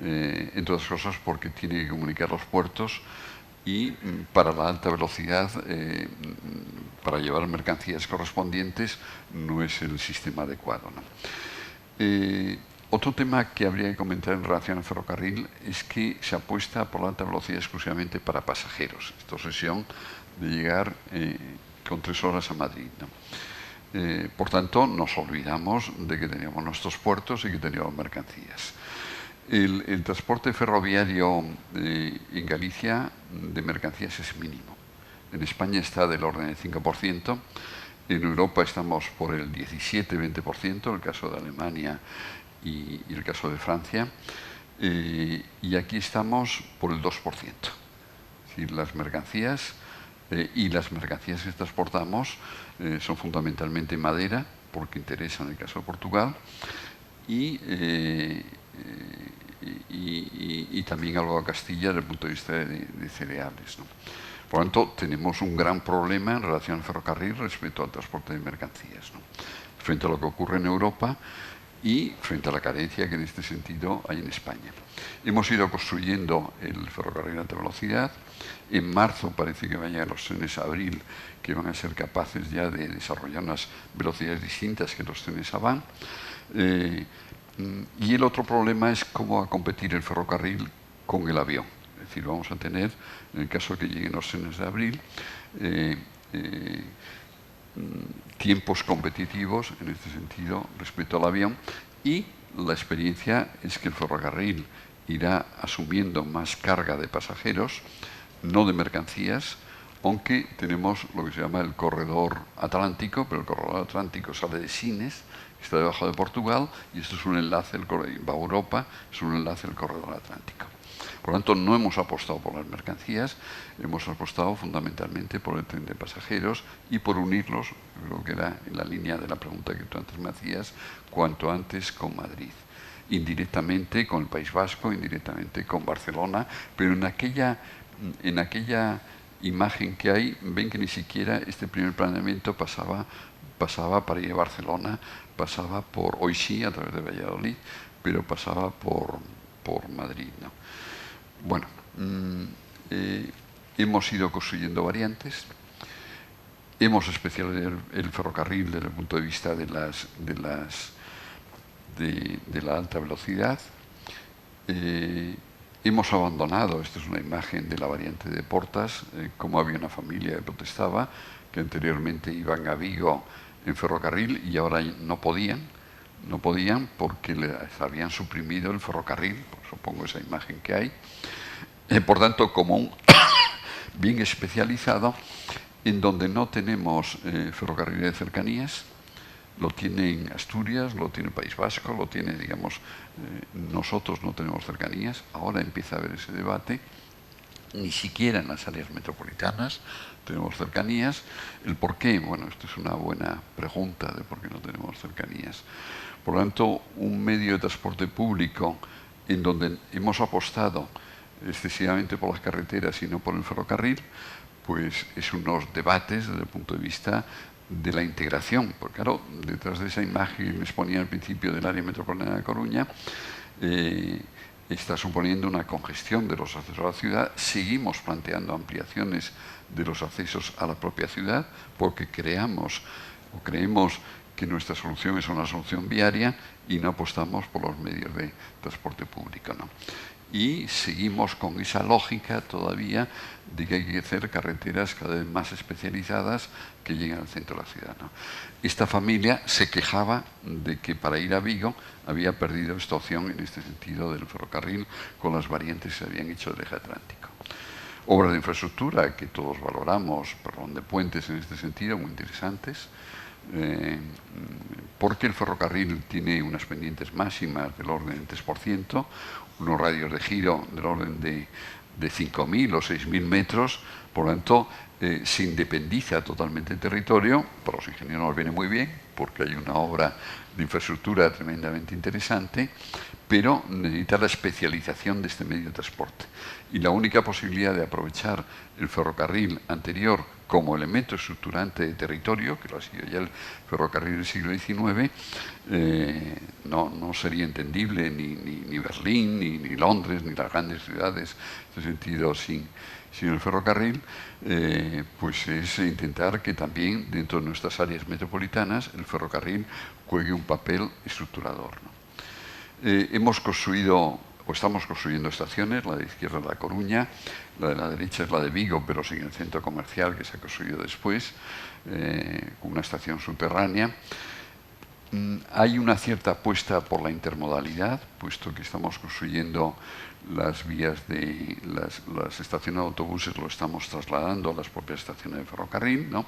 Speaker 2: entre otras cosas porque tiene que comunicar los puertos, y para la alta velocidad, para llevar mercancías correspondientes, no es el sistema adecuado, ¿no? Otro tema que habría que comentar en relación al ferrocarril es que se apuesta por la alta velocidad exclusivamente para pasajeros. Esta obsesión de llegar con 3 horas a Madrid, ¿no? Por tanto, nos olvidamos de que teníamos nuestros puertos y que teníamos mercancías. El transporte ferroviario en Galicia de mercancías es mínimo. En España está del orden del 5%. En Europa estamos por el 17-20%, el caso de Alemania y el caso de Francia. Y aquí estamos por el 2%. Es decir, las mercancías y las mercancías que transportamos son fundamentalmente madera, porque interesa en el caso de Portugal, y también algo a Castilla desde el punto de vista de cereales, ¿no? Por lo tanto, tenemos un gran problema en relación al ferrocarril respecto al transporte de mercancías, ¿no? Frente a lo que ocurre en Europa y frente a la carencia que en este sentido hay en España. Hemos ido construyendo el ferrocarril de alta velocidad. En marzo parece que van a llegar los trenes Abril, que van a ser capaces ya de desarrollar unas velocidades distintas que los trenes Avant. Y el otro problema es cómo va a competir el ferrocarril con el avión. Es decir, vamos a tener, en el caso de que lleguen los trenes de Abril, tiempos competitivos en este sentido respecto al avión, y la experiencia es que el ferrocarril irá asumiendo más carga de pasajeros, no de mercancías, aunque tenemos lo que se llama el corredor atlántico, pero el corredor atlántico sale de Sines, está debajo de Portugal, y esto es un enlace, va a Europa, es un enlace del corredor atlántico. Por lo tanto, no hemos apostado por las mercancías, hemos apostado fundamentalmente por el tren de pasajeros y por unirlos, creo que era en la línea de la pregunta que tú antes me hacías, cuanto antes con Madrid. Indirectamente con el País Vasco, indirectamente con Barcelona, pero en aquella imagen que hay, ven que ni siquiera este primer planeamiento pasaba para ir a Barcelona, pasaba por, hoy sí, a través de Valladolid, pero pasaba por Madrid, ¿no? Bueno, hemos ido construyendo variantes, hemos especializado el ferrocarril desde el punto de vista de la alta velocidad. Hemos abandonado, esta es una imagen de la variante de Portas, como había una familia que protestaba, que anteriormente iban a Vigo en ferrocarril y ahora no podían porque les habían suprimido el ferrocarril, supongo esa imagen que hay. Por tanto, como un bien especializado, en donde no tenemos ferrocarril de cercanías, lo tiene Asturias, lo tiene el País Vasco, lo tiene, digamos, nosotros no tenemos cercanías. Ahora empieza a haber ese debate. Ni siquiera en las áreas metropolitanas tenemos cercanías. ¿El por qué? Bueno, esto es una buena pregunta de por qué no tenemos cercanías. Por lo tanto, un medio de transporte público en donde hemos apostado excesivamente por las carreteras y no por el ferrocarril, pues es unos debates desde el punto de vista de la integración. Porque claro, detrás de esa imagen que les ponía al principio del área metropolitana de Coruña, está suponiendo una congestión de los accesos a la ciudad. Seguimos planteando ampliaciones de los accesos a la propia ciudad porque creemos que nuestra solución es una solución viaria y no apostamos por los medios de transporte público, ¿no? Y seguimos con esa lógica todavía de que hay que hacer carreteras cada vez más especializadas que lleguen al centro de la ciudad, ¿no? Esta familia se quejaba de que para ir a Vigo había perdido esta opción en este sentido del ferrocarril con las variantes que se habían hecho del eje atlántico. Obras de infraestructura que todos valoramos, perdón, de puentes en este sentido, muy interesantes, porque el ferrocarril tiene unas pendientes máximas del orden del 3%, unos radios de giro del orden de 5.000 o 6.000 metros, por lo tanto se independiza totalmente el territorio. Para los ingenieros nos viene muy bien porque hay una obra de infraestructura tremendamente interesante, pero necesita la especialización de este medio de transporte. Y la única posibilidad de aprovechar el ferrocarril anterior como elemento estructurante de territorio, que lo ha sido ya el ferrocarril del siglo XIX, no sería entendible ni Berlín, ni Londres, ni las grandes ciudades, en este sentido, sin el ferrocarril, pues es intentar que también dentro de nuestras áreas metropolitanas el ferrocarril juegue un papel estructurador, ¿no? Hemos construido, o estamos construyendo estaciones, la de izquierda es La Coruña, la de la derecha es la de Vigo, pero sin el centro comercial que se ha construido después, con una estación subterránea. Hay una cierta apuesta por la intermodalidad, puesto que estamos construyendo las vías de las estaciones de autobuses, lo estamos trasladando a las propias estaciones de ferrocarril, ¿no?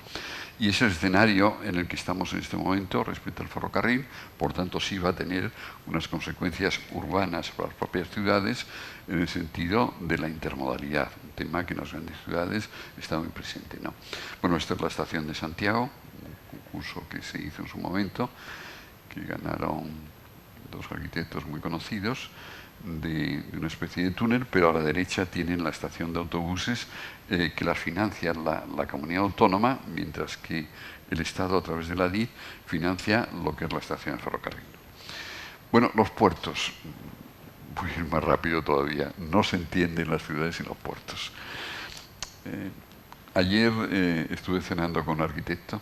Speaker 2: Y ese escenario en el que estamos en este momento respecto al ferrocarril, por tanto sí va a tener unas consecuencias urbanas para las propias ciudades en el sentido de la intermodalidad, un tema que en las grandes ciudades está muy presente, ¿no? Bueno, esta es la estación de Santiago, un concurso que se hizo en su momento, que ganaron dos arquitectos muy conocidos, de una especie de túnel, pero a la derecha tienen la estación de autobuses que las financia la comunidad autónoma, mientras que el Estado, a través de la DIF, financia lo que es la estación de ferrocarril. Bueno, los puertos. Voy a ir más rápido todavía. No se entienden las ciudades sin los puertos. Ayer estuve cenando con un arquitecto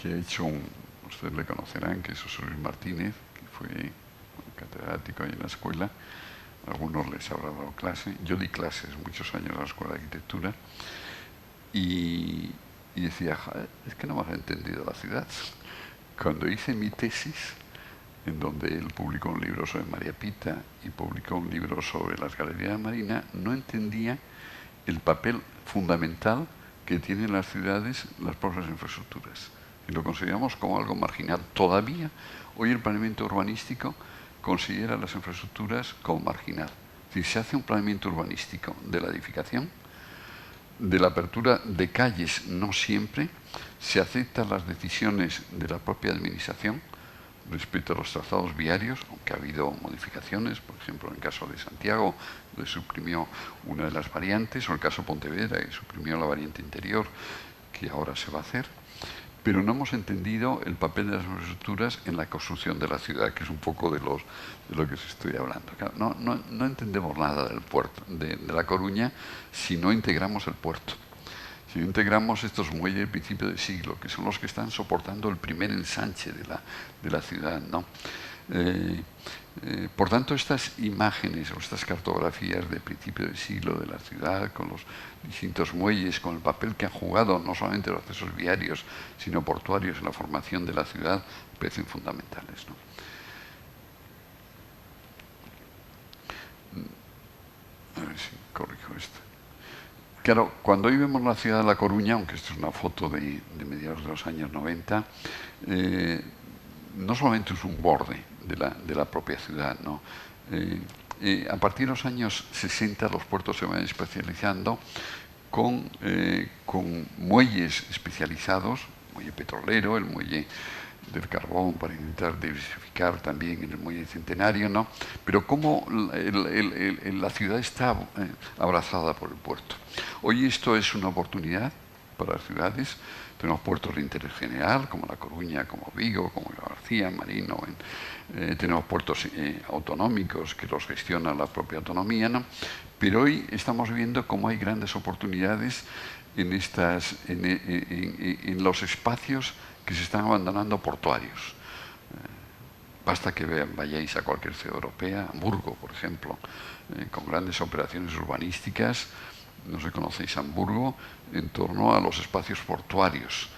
Speaker 2: que ha hecho ustedes le conocerán, que es José Luis Martínez, que fue catedrático ahí en la escuela. A algunos les habrá dado clase. Yo di clases muchos años en la Escuela de Arquitectura y decía, es que no me has entendido la ciudad. Cuando hice mi tesis, en donde él publicó un libro sobre María Pita y publicó un libro sobre las galerías marinas, no entendía el papel fundamental que tienen las ciudades las propias infraestructuras. Y lo consideramos como algo marginal. Todavía, hoy el planeamiento urbanístico considera las infraestructuras como marginal. Es decir, se hace un planeamiento urbanístico de la edificación, de la apertura de calles, no siempre, se aceptan las decisiones de la propia administración respecto a los trazados viarios, aunque ha habido modificaciones, por ejemplo, en el caso de Santiago, donde suprimió una de las variantes, o el caso de Pontevedra, que suprimió la variante interior, que ahora se va a hacer. Pero no hemos entendido el papel de las infraestructuras en la construcción de la ciudad, que es un poco de lo que os estoy hablando. Claro, no entendemos nada del puerto de La Coruña si no integramos el puerto. Si no integramos estos muelles del principio del siglo, que son los que están soportando el primer ensanche de la ciudad, ¿no? Por tanto, estas imágenes o estas cartografías de principio del siglo de la ciudad, con los distintos muelles, con el papel que han jugado no solamente los accesos viarios, sino portuarios en la formación de la ciudad, me parecen fundamentales, ¿no? A ver si corrijo esto. Claro, cuando hoy vemos la ciudad de La Coruña, aunque esto es una foto de mediados de los años 90, no solamente es un borde de la propia ciudad, ¿no? A partir de los años 60 los puertos se van especializando con muelles especializados, el muelle petrolero, el muelle del carbón para intentar diversificar también en el muelle centenario, ¿no? Pero cómo la ciudad está abrazada por el puerto. Hoy esto es una oportunidad para las ciudades. Tenemos puertos de interés general, como La Coruña, como Vigo, como García, Marino. Tenemos puertos autonómicos que los gestiona la propia autonomía, ¿no? Pero hoy estamos viendo cómo hay grandes oportunidades en los espacios que se están abandonando portuarios. Basta que vayáis a cualquier ciudad europea, Hamburgo, por ejemplo, con grandes operaciones urbanísticas. No sé si conocéis Hamburgo, en torno a los espacios portuarios,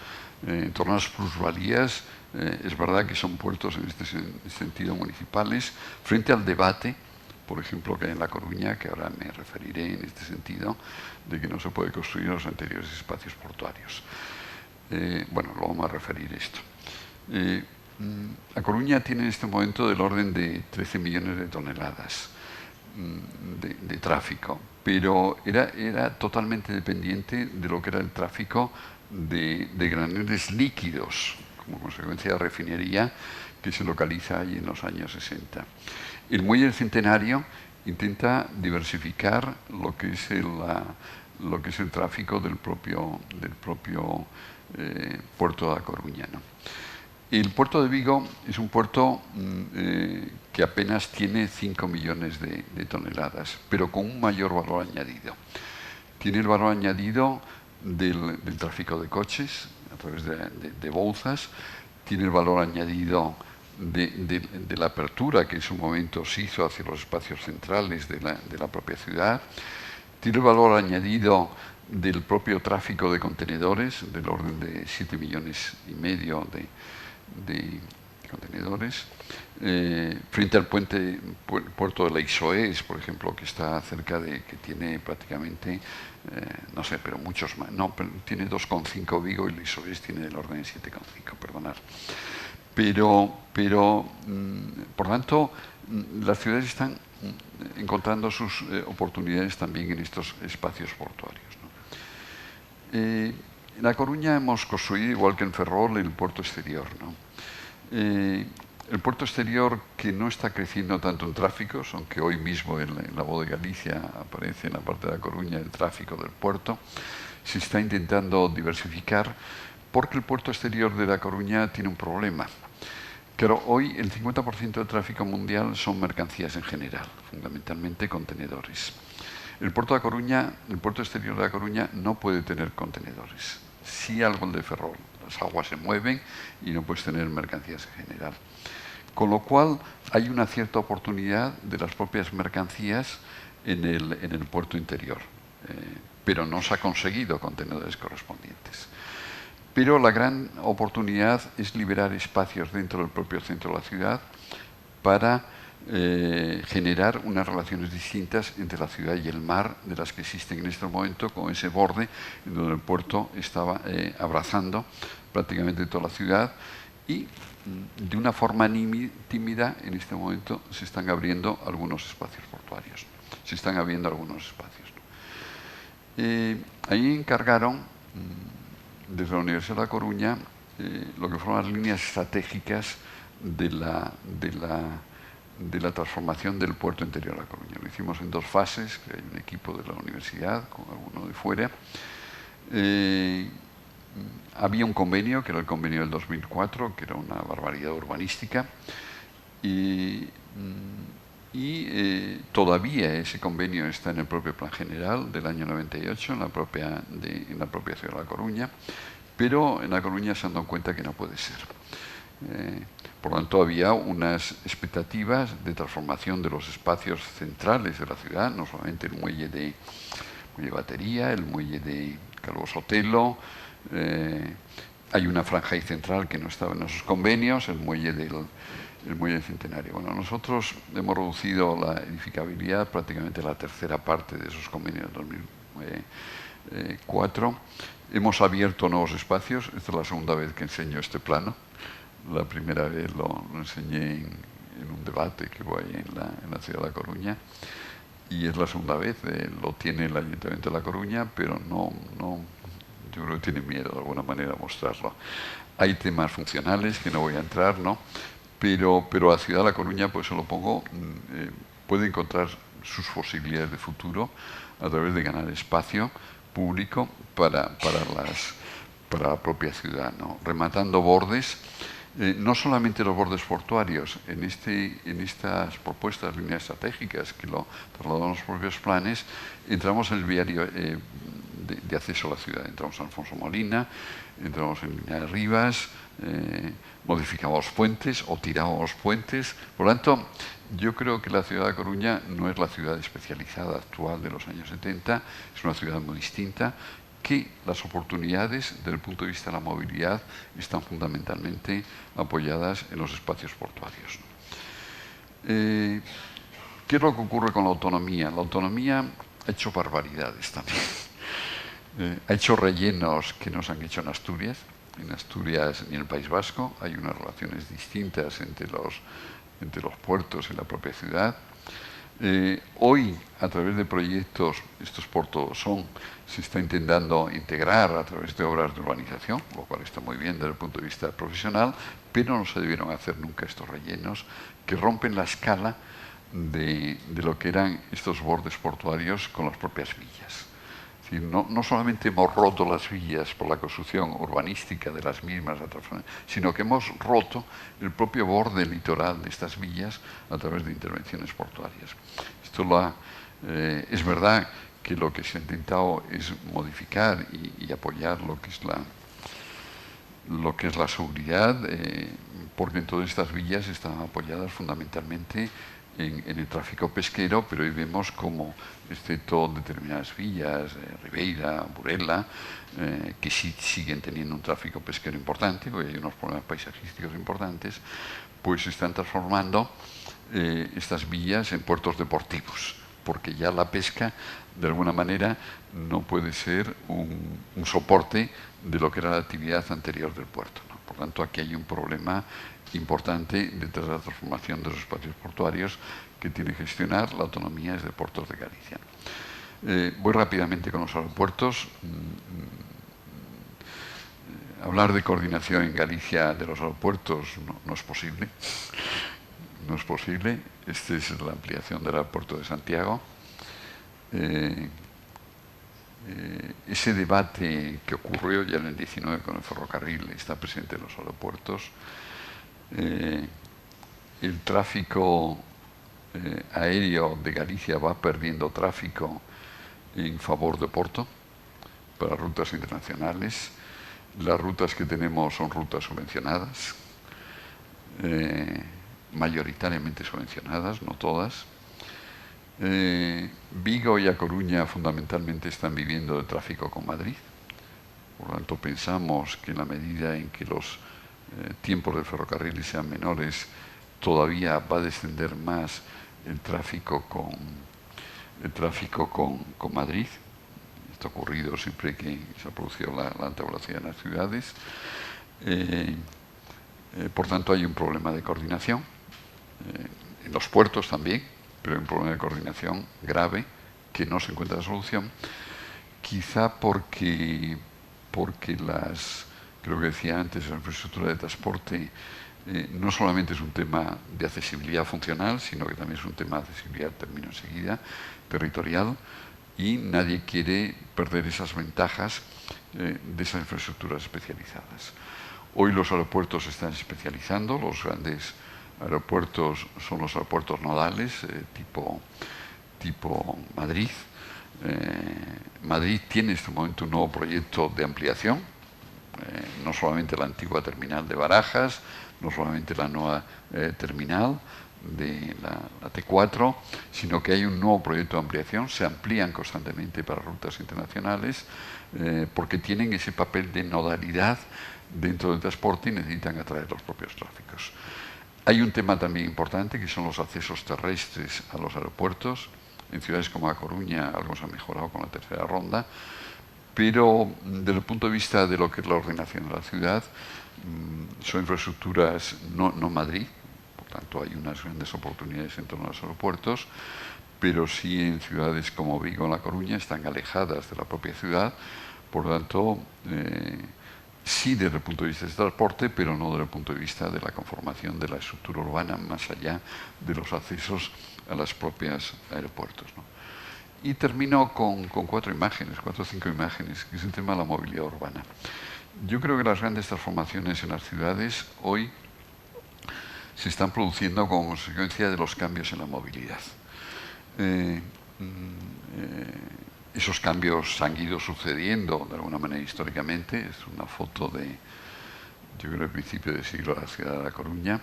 Speaker 2: en torno a las plusvalías. Es verdad que son puertos en este sentido municipales, frente al debate, por ejemplo, que hay en La Coruña, que ahora me referiré en este sentido, de que no se puede construir en los anteriores espacios portuarios. Bueno, luego me voy a referir a esto. La Coruña tiene en este momento del orden de 13 millones de toneladas de tráfico, pero era totalmente dependiente de lo que era el tráfico de graneles líquidos, como consecuencia de refinería que se localiza allí en los años 60. El muelle del Centenario intenta diversificar lo que es el tráfico del propio puerto de La Coruña, ¿no? El puerto de Vigo es un puerto que apenas tiene 5 millones de toneladas, pero con un mayor valor añadido. Tiene el valor añadido del tráfico de coches a través de Bouzas, tiene el valor añadido de la apertura que en su momento se hizo hacia los espacios centrales de la propia ciudad, tiene el valor añadido del propio tráfico de contenedores, del orden de 7,5 millones de contenedores, frente al puerto de la Isoes, por ejemplo, que está cerca que tiene prácticamente, no sé, pero muchos más, no, pero tiene 2,5 Vigo y la Isoes tiene del orden de 7,5, perdonad. Pero por tanto, las ciudades están encontrando sus oportunidades también en estos espacios portuarios, ¿no? En La Coruña hemos construido, igual que en Ferrol, el puerto exterior, ¿no? El puerto exterior, que no está creciendo tanto en tráficos, aunque hoy mismo en la Voz de Galicia aparece en la parte de La Coruña el tráfico del puerto, se está intentando diversificar porque el puerto exterior de La Coruña tiene un problema. Claro, hoy el 50% del tráfico mundial son mercancías en general, fundamentalmente contenedores. El puerto exterior de La Coruña no puede tener contenedores. Sí algo el de Ferrol. Las aguas se mueven y no puedes tener mercancías en general. Con lo cual hay una cierta oportunidad de las propias mercancías en el puerto interior, pero no se ha conseguido contenedores correspondientes. Pero la gran oportunidad es liberar espacios dentro del propio centro de la ciudad para generar unas relaciones distintas entre la ciudad y el mar de las que existen en este momento, con ese borde en donde el puerto estaba abrazando prácticamente toda la ciudad, y de una forma tímida en este momento se están abriendo algunos espacios portuarios. Ahí encargaron desde la Universidad de La Coruña lo que fueron las líneas estratégicas de la transformación del puerto interior de La Coruña. Lo hicimos en 2 fases, que hay un equipo de la universidad con alguno de fuera. Había un convenio, que era el convenio del 2004, que era una barbaridad urbanística, y todavía ese convenio está en el propio Plan General del año 98, en la propia ciudad de La Coruña, pero en La Coruña se han dado cuenta que no puede ser. Por lo tanto, había unas expectativas de transformación de los espacios centrales de la ciudad, no solamente el muelle de Batería, el muelle de Calvo Sotelo. Hay una franja ahí central que no estaba en esos convenios, el muelle del Centenario. Bueno, nosotros hemos reducido la edificabilidad prácticamente a la tercera parte de esos convenios de 2004. Hemos abierto nuevos espacios. Esta es la segunda vez que enseño este plano. La primera vez lo enseñé en un debate que hubo ahí en la ciudad de La Coruña, y es la segunda vez. Lo tiene el Ayuntamiento de La Coruña, pero yo creo que tiene miedo de alguna manera a mostrarlo. Hay temas funcionales que no voy a entrar, ¿no? Pero la ciudad de La Coruña, pues se lo pongo, puede encontrar sus posibilidades de futuro a través de ganar espacio público para la propia ciudad, ¿no? Rematando bordes, no solamente los bordes portuarios, en estas propuestas, líneas estratégicas que lo trasladamos los propios planes, entramos en el viario de acceso a la ciudad, entramos en Alfonso Molina, entramos en Línea de Rivas, modificamos puentes o tiramos puentes. Por lo tanto, yo creo que la ciudad de Coruña no es la ciudad especializada actual de los años 70, es una ciudad muy distinta, que las oportunidades desde el punto de vista de la movilidad están fundamentalmente apoyadas en los espacios portuarios. ¿Qué es lo que ocurre con la autonomía? La autonomía ha hecho barbaridades también. Ha hecho rellenos que no se han hecho en Asturias. En Asturias ni en el País Vasco hay unas relaciones distintas entre los puertos y la propia ciudad. Hoy, a través de proyectos, estos puertos se está intentando integrar a través de obras de urbanización, lo cual está muy bien desde el punto de vista profesional, pero no se debieron hacer nunca estos rellenos que rompen la escala de lo que eran estos bordes portuarios con las propias villas. Es decir, no solamente hemos roto las villas por la construcción urbanística de las mismas, sino que hemos roto el propio borde litoral de estas villas a través de intervenciones portuarias. Es verdad que lo que se ha intentado es modificar y apoyar lo que es la seguridad, porque en todas estas villas están apoyadas fundamentalmente en el tráfico pesquero, pero hoy vemos como, excepto determinadas villas, Ribeira, Burela, que sí siguen teniendo un tráfico pesquero importante, porque hay unos problemas paisajísticos importantes, pues se están transformando estas villas en puertos deportivos, porque ya la pesca, de alguna manera, no puede ser un soporte de lo que era la actividad anterior del puerto, ¿no? Por tanto, aquí hay un problema importante detrás de la transformación de los espacios portuarios que tiene que gestionar la autonomía desde Puertos de Galicia. Voy rápidamente con los aeropuertos. Hablar de coordinación en Galicia de los aeropuertos no es posible. No es posible. Esta es la ampliación del aeropuerto de Santiago. Ese debate que ocurrió ya en el 19 con el ferrocarril está presente en los aeropuertos. El tráfico aéreo de Galicia va perdiendo tráfico en favor de Porto para rutas internacionales. Las rutas que tenemos son rutas subvencionadas, mayoritariamente subvencionadas, no todas. Vigo y A Coruña fundamentalmente están viviendo de tráfico con Madrid. Por lo tanto, pensamos que en la medida en que los tiempos del ferrocarril sean menores, todavía va a descender más el tráfico con Madrid. Esto ha ocurrido siempre que se ha producido la alta velocidad en las ciudades. Por tanto, hay un problema de coordinación. En los puertos también, pero hay un problema de coordinación grave que no se encuentra solución. Quizá porque creo que decía antes, la infraestructura de transporte no solamente es un tema de accesibilidad funcional, sino que también es un tema de accesibilidad, termino enseguida, territorial, y nadie quiere perder esas ventajas de esas infraestructuras especializadas. Hoy los aeropuertos se están especializando, los grandes aeropuertos son los aeropuertos nodales, tipo Madrid. Madrid tiene en este momento un nuevo proyecto de ampliación, no solamente la antigua terminal de Barajas, no solamente la nueva terminal de la T4, sino que hay un nuevo proyecto de ampliación, se amplían constantemente para rutas internacionales, porque tienen ese papel de nodalidad dentro del transporte y necesitan atraer los propios tráficos. Hay un tema también importante que son los accesos terrestres a los aeropuertos. En ciudades como A Coruña algo se ha mejorado con la tercera ronda, pero desde el punto de vista de lo que es la ordenación de la ciudad, son infraestructuras no Madrid, por tanto hay unas grandes oportunidades en torno a los aeropuertos, pero sí en ciudades como Vigo o La Coruña están alejadas de la propia ciudad, Por lo tanto, sí desde el punto de vista del transporte, pero no desde el punto de vista de la conformación de la estructura urbana, más allá de los accesos a los propios aeropuertos, ¿no? Y termino con 4 o 5 imágenes, que es el tema de la movilidad urbana. Yo creo que las grandes transformaciones en las ciudades hoy se están produciendo como consecuencia de los cambios en la movilidad. Esos cambios han ido sucediendo de alguna manera históricamente. Es una foto de, yo creo, el principio del siglo de la ciudad de La Coruña,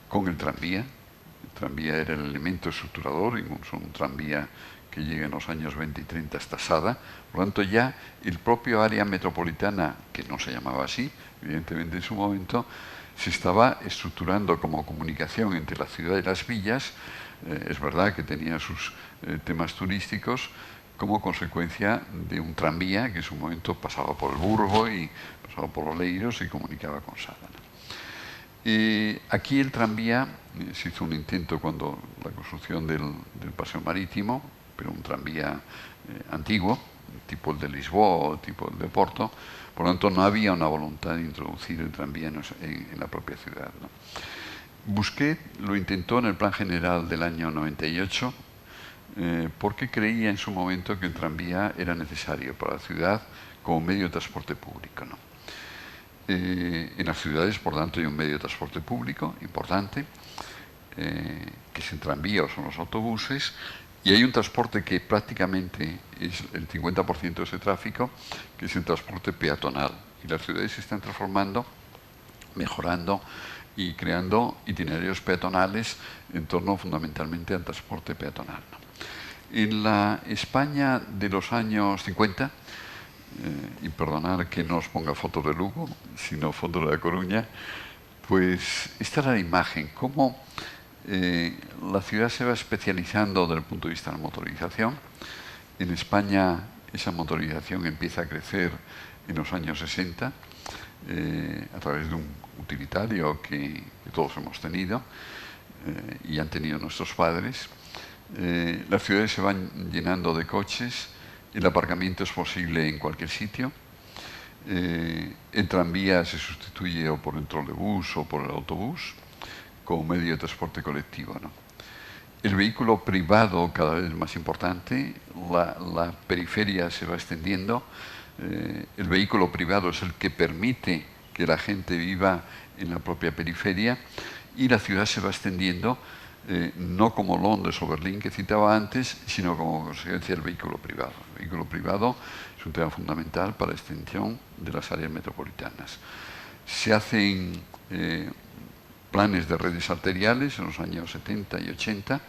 Speaker 2: con el tranvía. El tranvía era el elemento estructurador, incluso un tranvía que llega en los años 20 y 30 hasta Sada. Por lo tanto, ya el propio área metropolitana, que no se llamaba así, evidentemente en su momento, se estaba estructurando como comunicación entre la ciudad y las villas. Es verdad que tenía sus temas turísticos como consecuencia de un tranvía que en su momento pasaba por el Burgo y pasaba por Oleiros y comunicaba con Sada, ¿no? Aquí el tranvía, se hizo un intento cuando la construcción del paseo marítimo, pero un tranvía antiguo, tipo el de Lisboa o tipo el de Porto. Por lo tanto, no había una voluntad de introducir el tranvía en la propia ciudad, ¿no? Busquet lo intentó en el Plan General del año 98, porque creía en su momento que el tranvía era necesario para la ciudad como medio de transporte público, ¿no? En las ciudades, por tanto, hay un medio de transporte público importante, que es el tranvía o son los autobuses, y hay un transporte que prácticamente es el 50% de ese tráfico, que es el transporte peatonal. Y las ciudades se están transformando, mejorando y creando itinerarios peatonales en torno fundamentalmente al transporte peatonal, ¿no? En la España de los años 50, y perdonar que no os ponga fotos de Lugo, sino fotos de La Coruña, pues esta era la imagen, cómo la ciudad se va especializando desde el punto de vista de la motorización. En España esa motorización empieza a crecer en los años 60 a través de un utilitario que todos hemos tenido y han tenido nuestros padres. Las ciudades se van llenando de coches, el aparcamiento es posible en cualquier sitio, el tranvía se sustituye o por el trolebús o por el autobús como medio de transporte colectivo, ¿no? El vehículo privado cada vez es más importante, la periferia se va extendiendo, el vehículo privado es el que permite que la gente viva en la propia periferia y la ciudad se va extendiendo, no como Londres o Berlín que citaba antes, sino como consecuencia del vehículo privado. El vehículo privado es un tema fundamental para la extensión de las áreas metropolitanas. Se hacen planes de redes arteriales en los años 70 y 80,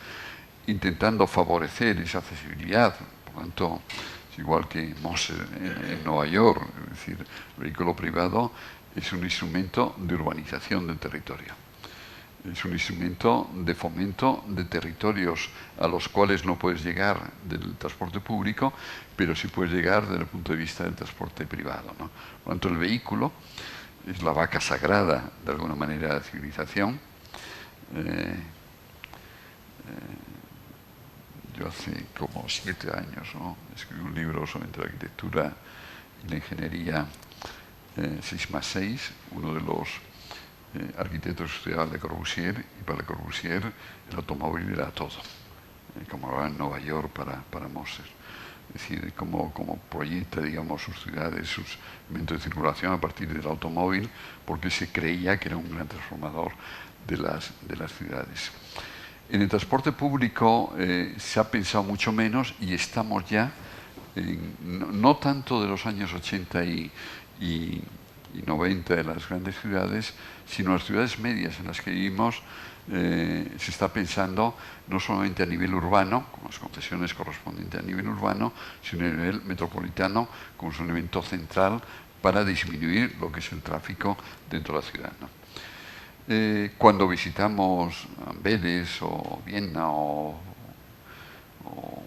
Speaker 2: intentando favorecer esa accesibilidad. Por lo tanto, es igual que Moser en Nueva York, es decir, el vehículo privado es un instrumento de urbanización del territorio. Es un instrumento de fomento de territorios a los cuales no puedes llegar del transporte público, pero sí puedes llegar desde el punto de vista del transporte privado, ¿no? Por lo tanto, el vehículo es la vaca sagrada, de alguna manera, de la civilización. Yo hace como 7 años, ¿no?, escribí un libro sobre la arquitectura y la ingeniería 6+6, uno de los arquitectos estudiaba Le Corbusier, y para Le Corbusier el automóvil era todo, como hablaba en Nueva York para Moser. Es decir, cómo proyecta, digamos, sus ciudades, sus elementos de circulación a partir del automóvil, porque se creía que era un gran transformador de las ciudades. En el transporte público se ha pensado mucho menos y estamos ya, no tanto de los años 80 y 90 de las grandes ciudades, sino las ciudades medias en las que vivimos. Se está pensando no solamente a nivel urbano, con las concesiones correspondientes a nivel urbano, sino a nivel metropolitano, como un elemento central para disminuir lo que es el tráfico dentro de la ciudad, ¿no? Cuando visitamos Amberes o Viena o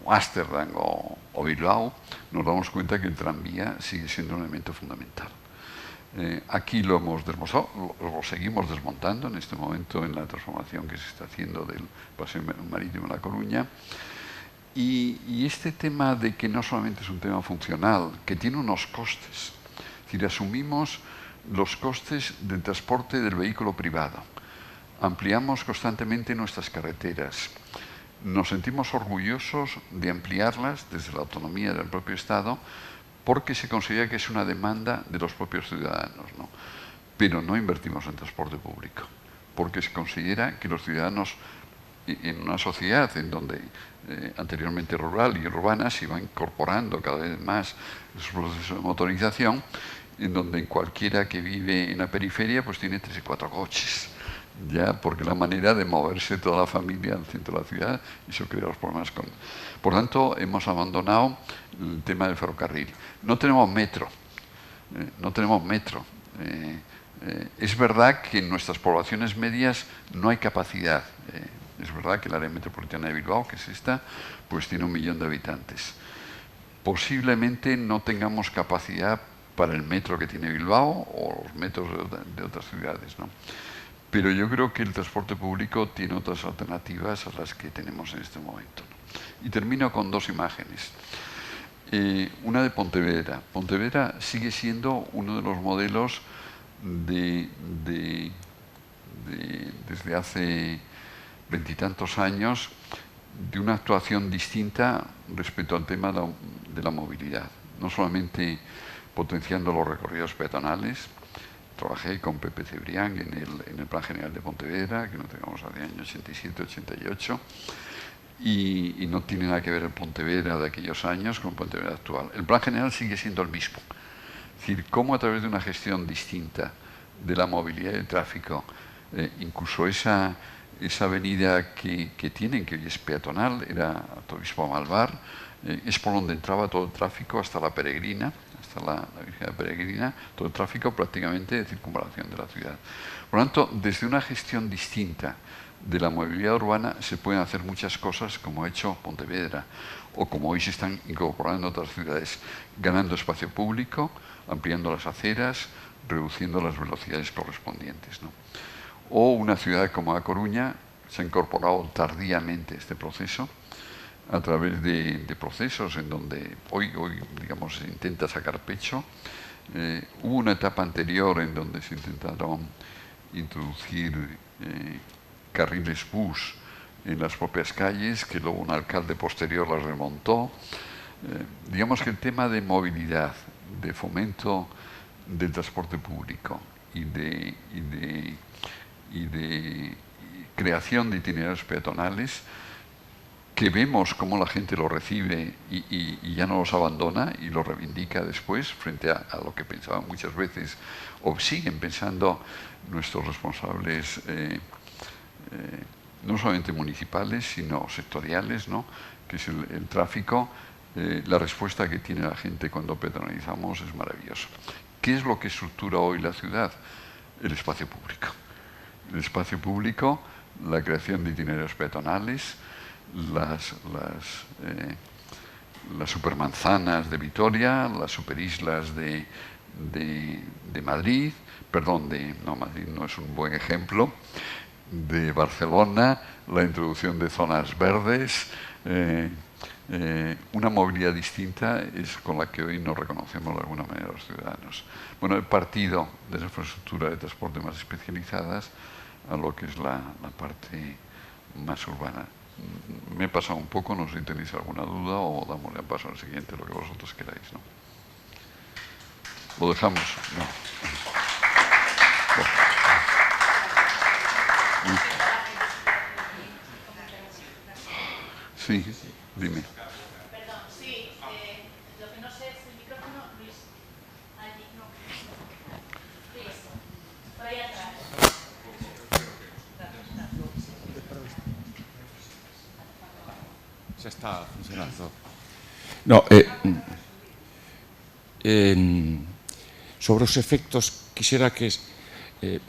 Speaker 2: Ámsterdam o Bilbao, nos damos cuenta que el tranvía sigue siendo un elemento fundamental. Aquí lo hemos desmontado, lo seguimos desmontando en este momento en la transformación que se está haciendo del paseo marítimo de La Coruña. Y este tema de que no solamente es un tema funcional, que tiene unos costes. Es decir, asumimos los costes del transporte del vehículo privado. Ampliamos constantemente nuestras carreteras. Nos sentimos orgullosos de ampliarlas desde la autonomía del propio Estado porque se considera que es una demanda de los propios ciudadanos, ¿no? Pero no invertimos en transporte público porque se considera que los ciudadanos, en una sociedad en donde anteriormente rural y urbana se iba incorporando cada vez más esos procesos de motorización, en donde cualquiera que vive en la periferia pues tiene 3 y 4 coches, ya, porque la manera de moverse toda la familia al centro de la ciudad, eso crea los problemas con... Por tanto, hemos abandonado el tema del ferrocarril. No tenemos metro, no tenemos metro. Es verdad que en nuestras poblaciones medias no hay capacidad. Es verdad que el área metropolitana de Bilbao, que es esta, pues tiene 1 millón de habitantes. Posiblemente no tengamos capacidad para el metro que tiene Bilbao o los metros de otras ciudades, ¿no? Pero yo creo que el transporte público tiene otras alternativas a las que tenemos en este momento, ¿no? Y termino con 2 imágenes. Una de Pontevedra. Pontevedra sigue siendo uno de los modelos desde hace 20 y tantos años de una actuación distinta respecto al tema de la movilidad. No solamente potenciando los recorridos peatonales. Trabajé con Pepe Cebrián en el Plan General de Pontevedra, que no tengamos al año 87-88, y no tiene nada que ver el Pontevedra de aquellos años con el Pontevedra actual. El Plan General sigue siendo el mismo. Es decir, cómo a través de una gestión distinta de la movilidad y el tráfico, incluso esa avenida que tienen, que hoy es peatonal, era Arzobispo Malvar, es por donde entraba todo el tráfico hasta la Peregrina, la Virgen de Peregrina, todo el tráfico prácticamente de circunvalación de la ciudad. Por lo tanto, desde una gestión distinta de la movilidad urbana se pueden hacer muchas cosas, como ha hecho Pontevedra, o como hoy se están incorporando otras ciudades, ganando espacio público, ampliando las aceras, reduciendo las velocidades correspondientes, ¿no? O una ciudad como A Coruña se ha incorporado tardíamente este proceso, a través de procesos en donde hoy digamos, se intenta sacar pecho. Hubo una etapa anterior en donde se intentaron introducir carriles bus en las propias calles, que luego un alcalde posterior las remontó. Digamos que el tema de movilidad, de fomento del transporte público y de creación de itinerarios peatonales, que vemos cómo la gente lo recibe y ya no los abandona y lo reivindica después frente a lo que pensaban muchas veces o siguen pensando nuestros responsables, no solamente municipales, sino sectoriales, ¿no? Que es el tráfico. La respuesta que tiene la gente cuando peatonalizamos es maravillosa. ¿Qué es lo que estructura hoy la ciudad? El espacio público. El espacio público, la creación de itinerarios peatonales, las supermanzanas de Vitoria, las superislas de Madrid, perdón, Madrid no es un buen ejemplo, de Barcelona, la introducción de zonas verdes, una movilidad distinta es con la que hoy nos reconocemos de alguna manera los ciudadanos. Bueno, el partido de la infraestructura de transporte más especializadas a lo que es la parte más urbana. Me he pasado un poco, no sé si tenéis alguna duda o damos el paso al siguiente, lo que vosotros queráis, ¿no? Lo dejamos, ¿no? Sí, dime.
Speaker 1: Perdón, sí, lo que no sé es el micrófono, Luis. Allí, no. Luis, por ahí atrás.
Speaker 3: Ya está funcionando. No, sobre os efectos, quixera que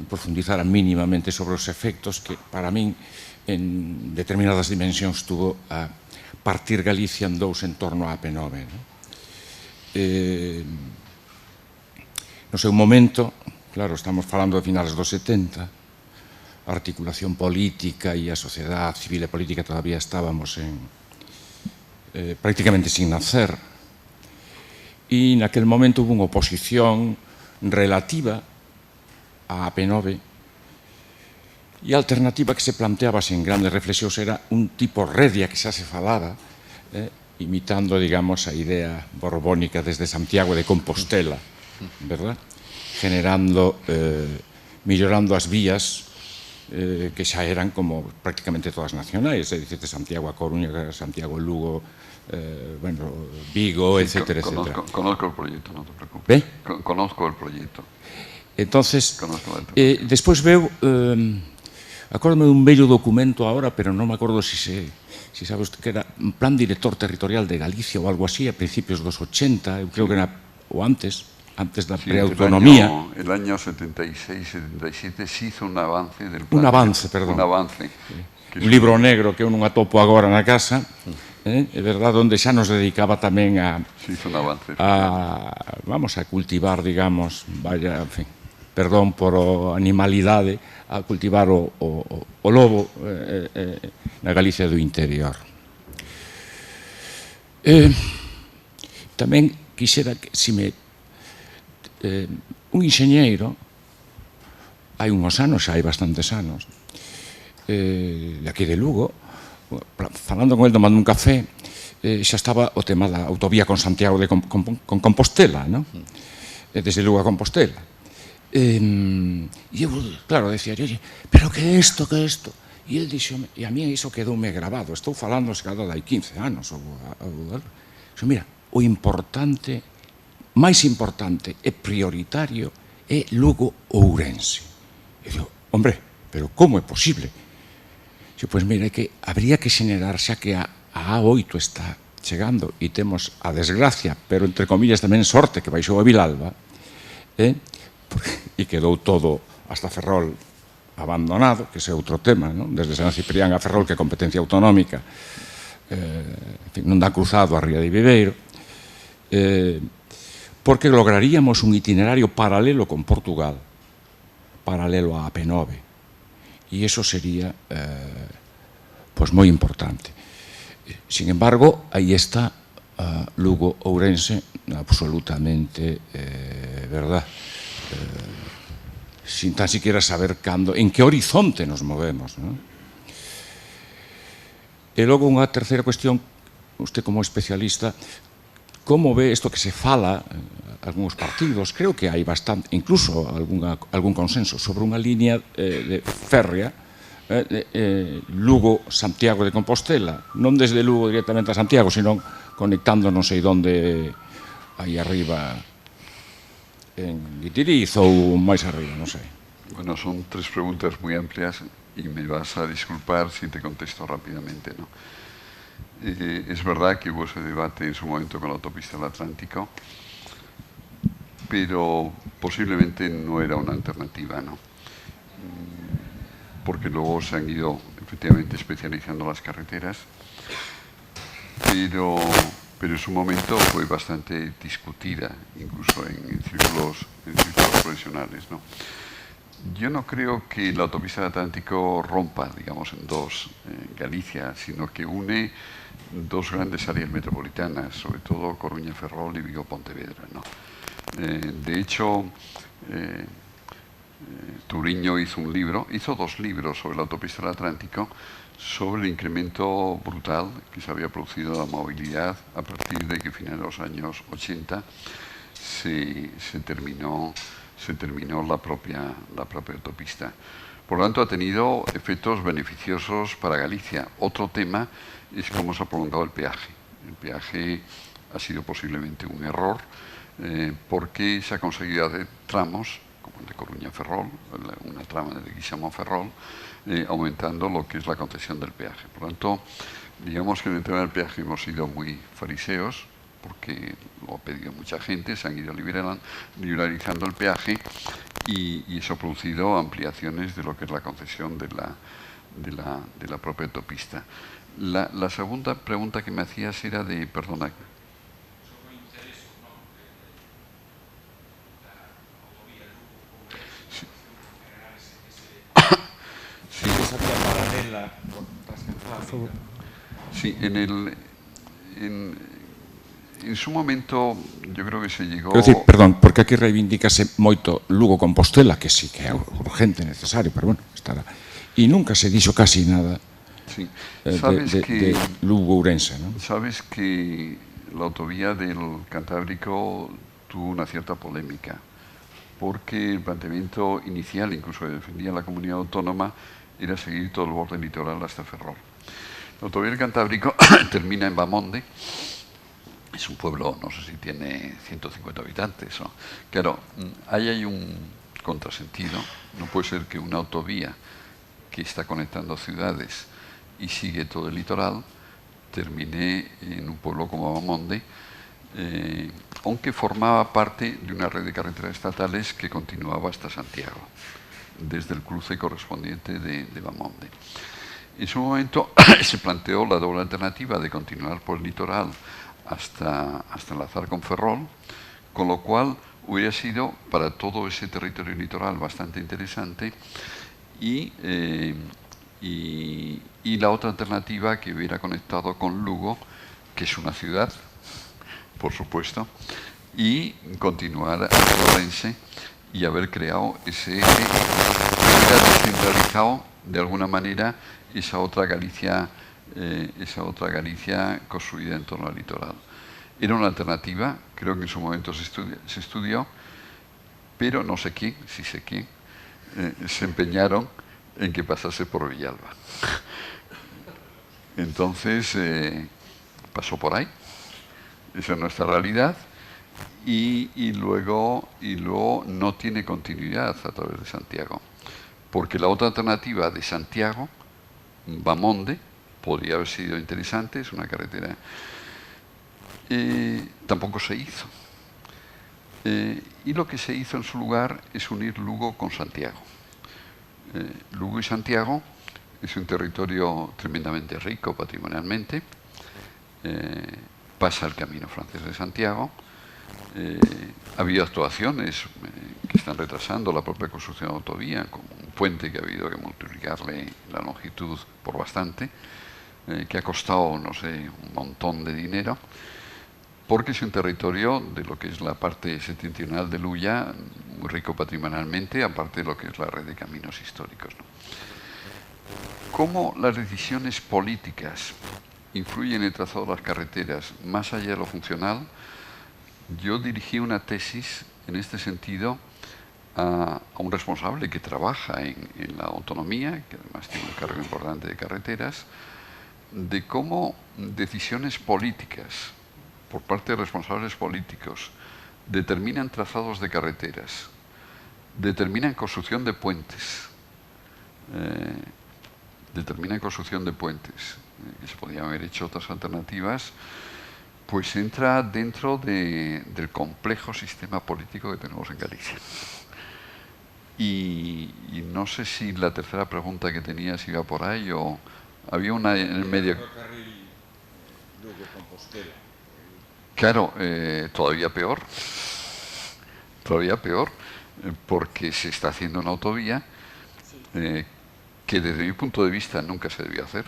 Speaker 3: profundizara mínimamente sobre os efectos que para min en determinadas dimensións tuvo a partir Galicia en dous en torno á AP9, ¿no? No seu momento, claro, estamos falando de finales dos 70, a articulación política e a sociedade civil e política todavía estábamos en prácticamente sin nacer, y naquel momento hubo unha oposición relativa a AP9, e a alternativa que se planteaba sin grandes reflexións era un tipo redia que xa se falaba, imitando, digamos, a idea borbónica desde Santiago de Compostela, verdad? Generando, millorando as vías que xa eran como prácticamente todas nacionais, é dicir, de Santiago a Coruña, Santiago a Lugo, bueno, Vigo, etcétera, etcétera.
Speaker 2: Conozco el proyecto, no te preocupes.
Speaker 3: ¿Ve?
Speaker 2: Conozco el proyecto.
Speaker 3: Entonces, despois veu, acórdame dun bello documento ahora, pero non me acordo si sabe usted que era un plan director territorial de Galicia ou algo así, a principios dos 80, eu creo que era o antes da preautonomía.
Speaker 2: El año 76-77 se hizo un avance del plan.
Speaker 3: Un avance, perdón.
Speaker 2: Un avance.
Speaker 3: Un libro negro que eu non atopo agora na casa, é verdade, onde xa nos dedicaba tamén a...
Speaker 2: Se hizo un avance.
Speaker 3: Vamos a cultivar, digamos, vaya, en fin, perdón por animalidade, a cultivar o lobo na Galicia do interior. Tamén quixera que, se me... un enxeñeiro, hai unhos anos, xa hai bastantes anos, de aquí de Lugo, falando con el, tomando un café, xa estaba o tema da autovía con Santiago de Compostela, non? Desde Lugo a Compostela. E eu, claro, decía, pero que é isto, que é isto? E el dixome, e a mí iso quedoume grabado, estou falando se cada dai 15 anos, mira, o importante, máis importante e prioritario é Lugo-Ourense. E digo, hombre, pero como é posible? Pois mira, que habría que xenerar, xa que a A8 está chegando e temos a desgracia, pero entre comillas tamén sorte, que baixou a Vilalba, e quedou todo hasta Ferrol abandonado, que ese é outro tema, non? Desde San Ciprián a Ferrol, que é competencia autonómica, non dá cruzado a Ría de Viveiro, porque lograríamos un itinerario paralelo con Portugal, paralelo a AP9, e iso sería pois moi importante. Sin embargo, aí está Lugo-Ourense absolutamente verdad, sin tan siquiera saber cando, en que horizonte nos movemos, non? E logo unha terceira cuestión, usted como especialista, como ve isto que se fala algúns partidos, creo que hai bastante, incluso algún consenso sobre unha línea de férrea, Lugo-Santiago de Compostela, non desde Lugo directamente a Santiago, sino conectando non sei onde, aí arriba en Guitiriz ou máis arriba, non sei.
Speaker 2: Bueno, son tres preguntas muy amplias y me vas a disculpar si te contesto rápidamente, ¿no? Es verdad que hubo ese debate en su momento con la autopista del Atlántico, pero posiblemente no era una alternativa, ¿no? Porque luego se han ido efectivamente especializando las carreteras, pero en su momento fue bastante discutida, incluso en círculos profesionales, ¿no? Yo no creo que la autopista del Atlántico rompa, digamos, en dos Galicia, sino que une dos grandes áreas metropolitanas, sobre todo Coruña, Ferrol y Vigo-Pontevedra, ¿no? De hecho, Turiño hizo dos libros sobre la autopista del Atlántico, sobre el incremento brutal que se había producido en la movilidad a partir de que a finales de los años 80 se terminó la propia autopista. Por lo tanto, ha tenido efectos beneficiosos para Galicia. Otro tema es cómo se ha prolongado el peaje. El peaje ha sido posiblemente un error porque se ha conseguido hacer tramos, como el de Coruña-Ferrol, una trama de Guixamo-Ferrol, aumentando lo que es la concesión del peaje. Por lo tanto, digamos que en el tema del peaje hemos sido muy fariseos, porque lo ha pedido mucha gente, se han ido liberalizando el peaje y eso ha producido ampliaciones de lo que es la concesión de la propia autopista. La segunda pregunta que me hacías era de, perdona. Sí, en su momento, yo creo que se llegó...
Speaker 3: Quero dicir, perdón, porque aquí reivindícase moito Lugo-Compostela, que sí que é urgente, necesario, pero bueno, estará. E nunca se dixo casi nada
Speaker 2: Sí.
Speaker 3: de Lugo-Ourense, ¿no?
Speaker 2: Sabes que la autovía del Cantábrico tuvo una cierta polémica, porque el planteamiento inicial, incluso que defendía la comunidad autónoma, era seguir todo el borde litoral hasta Ferrol. La autovía del Cantábrico termina en Bamonde. Es un pueblo, no sé si tiene 150 habitantes. ¿No? Claro, ahí hay un contrasentido. No puede ser que una autovía que está conectando ciudades y sigue todo el litoral termine en un pueblo como Bamonde, aunque formaba parte de una red de carreteras estatales que continuaba hasta Santiago, desde el cruce correspondiente de Bamonde. En su momento se planteó la doble alternativa de continuar por el litoral hasta enlazar con Ferrol, con lo cual hubiera sido para todo ese territorio litoral bastante interesante y la otra alternativa que hubiera conectado con Lugo, que es una ciudad, por supuesto, y continuar a Ourense y haber creado hubiera descentralizado de alguna manera esa otra Galicia construida en torno al litoral. Era una alternativa, creo que en su momento se estudió, pero no sé quién, si sé quién, se empeñaron en que pasase por Villalba. Entonces, pasó por ahí, esa es nuestra realidad, y luego no tiene continuidad a través de Santiago, porque la otra alternativa de Santiago, Bamonde, podría haber sido interesante, es una carretera, tampoco se hizo. Y lo que se hizo en su lugar es unir Lugo con Santiago. Lugo y Santiago es un territorio tremendamente rico patrimonialmente, pasa el camino francés de Santiago, ha habido actuaciones que están retrasando la propia construcción de la autovía, como un puente que ha habido que multiplicarle la longitud por bastante, que ha costado, no sé, un montón de dinero, porque es un territorio de lo que es la parte septentrional de Luya, muy rico patrimonialmente, aparte de lo que es la red de caminos históricos, ¿no? ¿Cómo las decisiones políticas influyen en el trazado de las carreteras más allá de lo funcional? Yo dirigí una tesis en este sentido a un responsable que trabaja en la autonomía, que además tiene un cargo importante de carreteras, de cómo decisiones políticas por parte de responsables políticos determinan trazados de carreteras, determinan construcción de puentes, que se podrían haber hecho otras alternativas, pues entra dentro del complejo sistema político que tenemos en Galicia. Y no sé si la tercera pregunta que tenías iba por ahí o había una en el medio. Claro, todavía peor, porque se está haciendo una autovía que desde mi punto de vista nunca se debió hacer.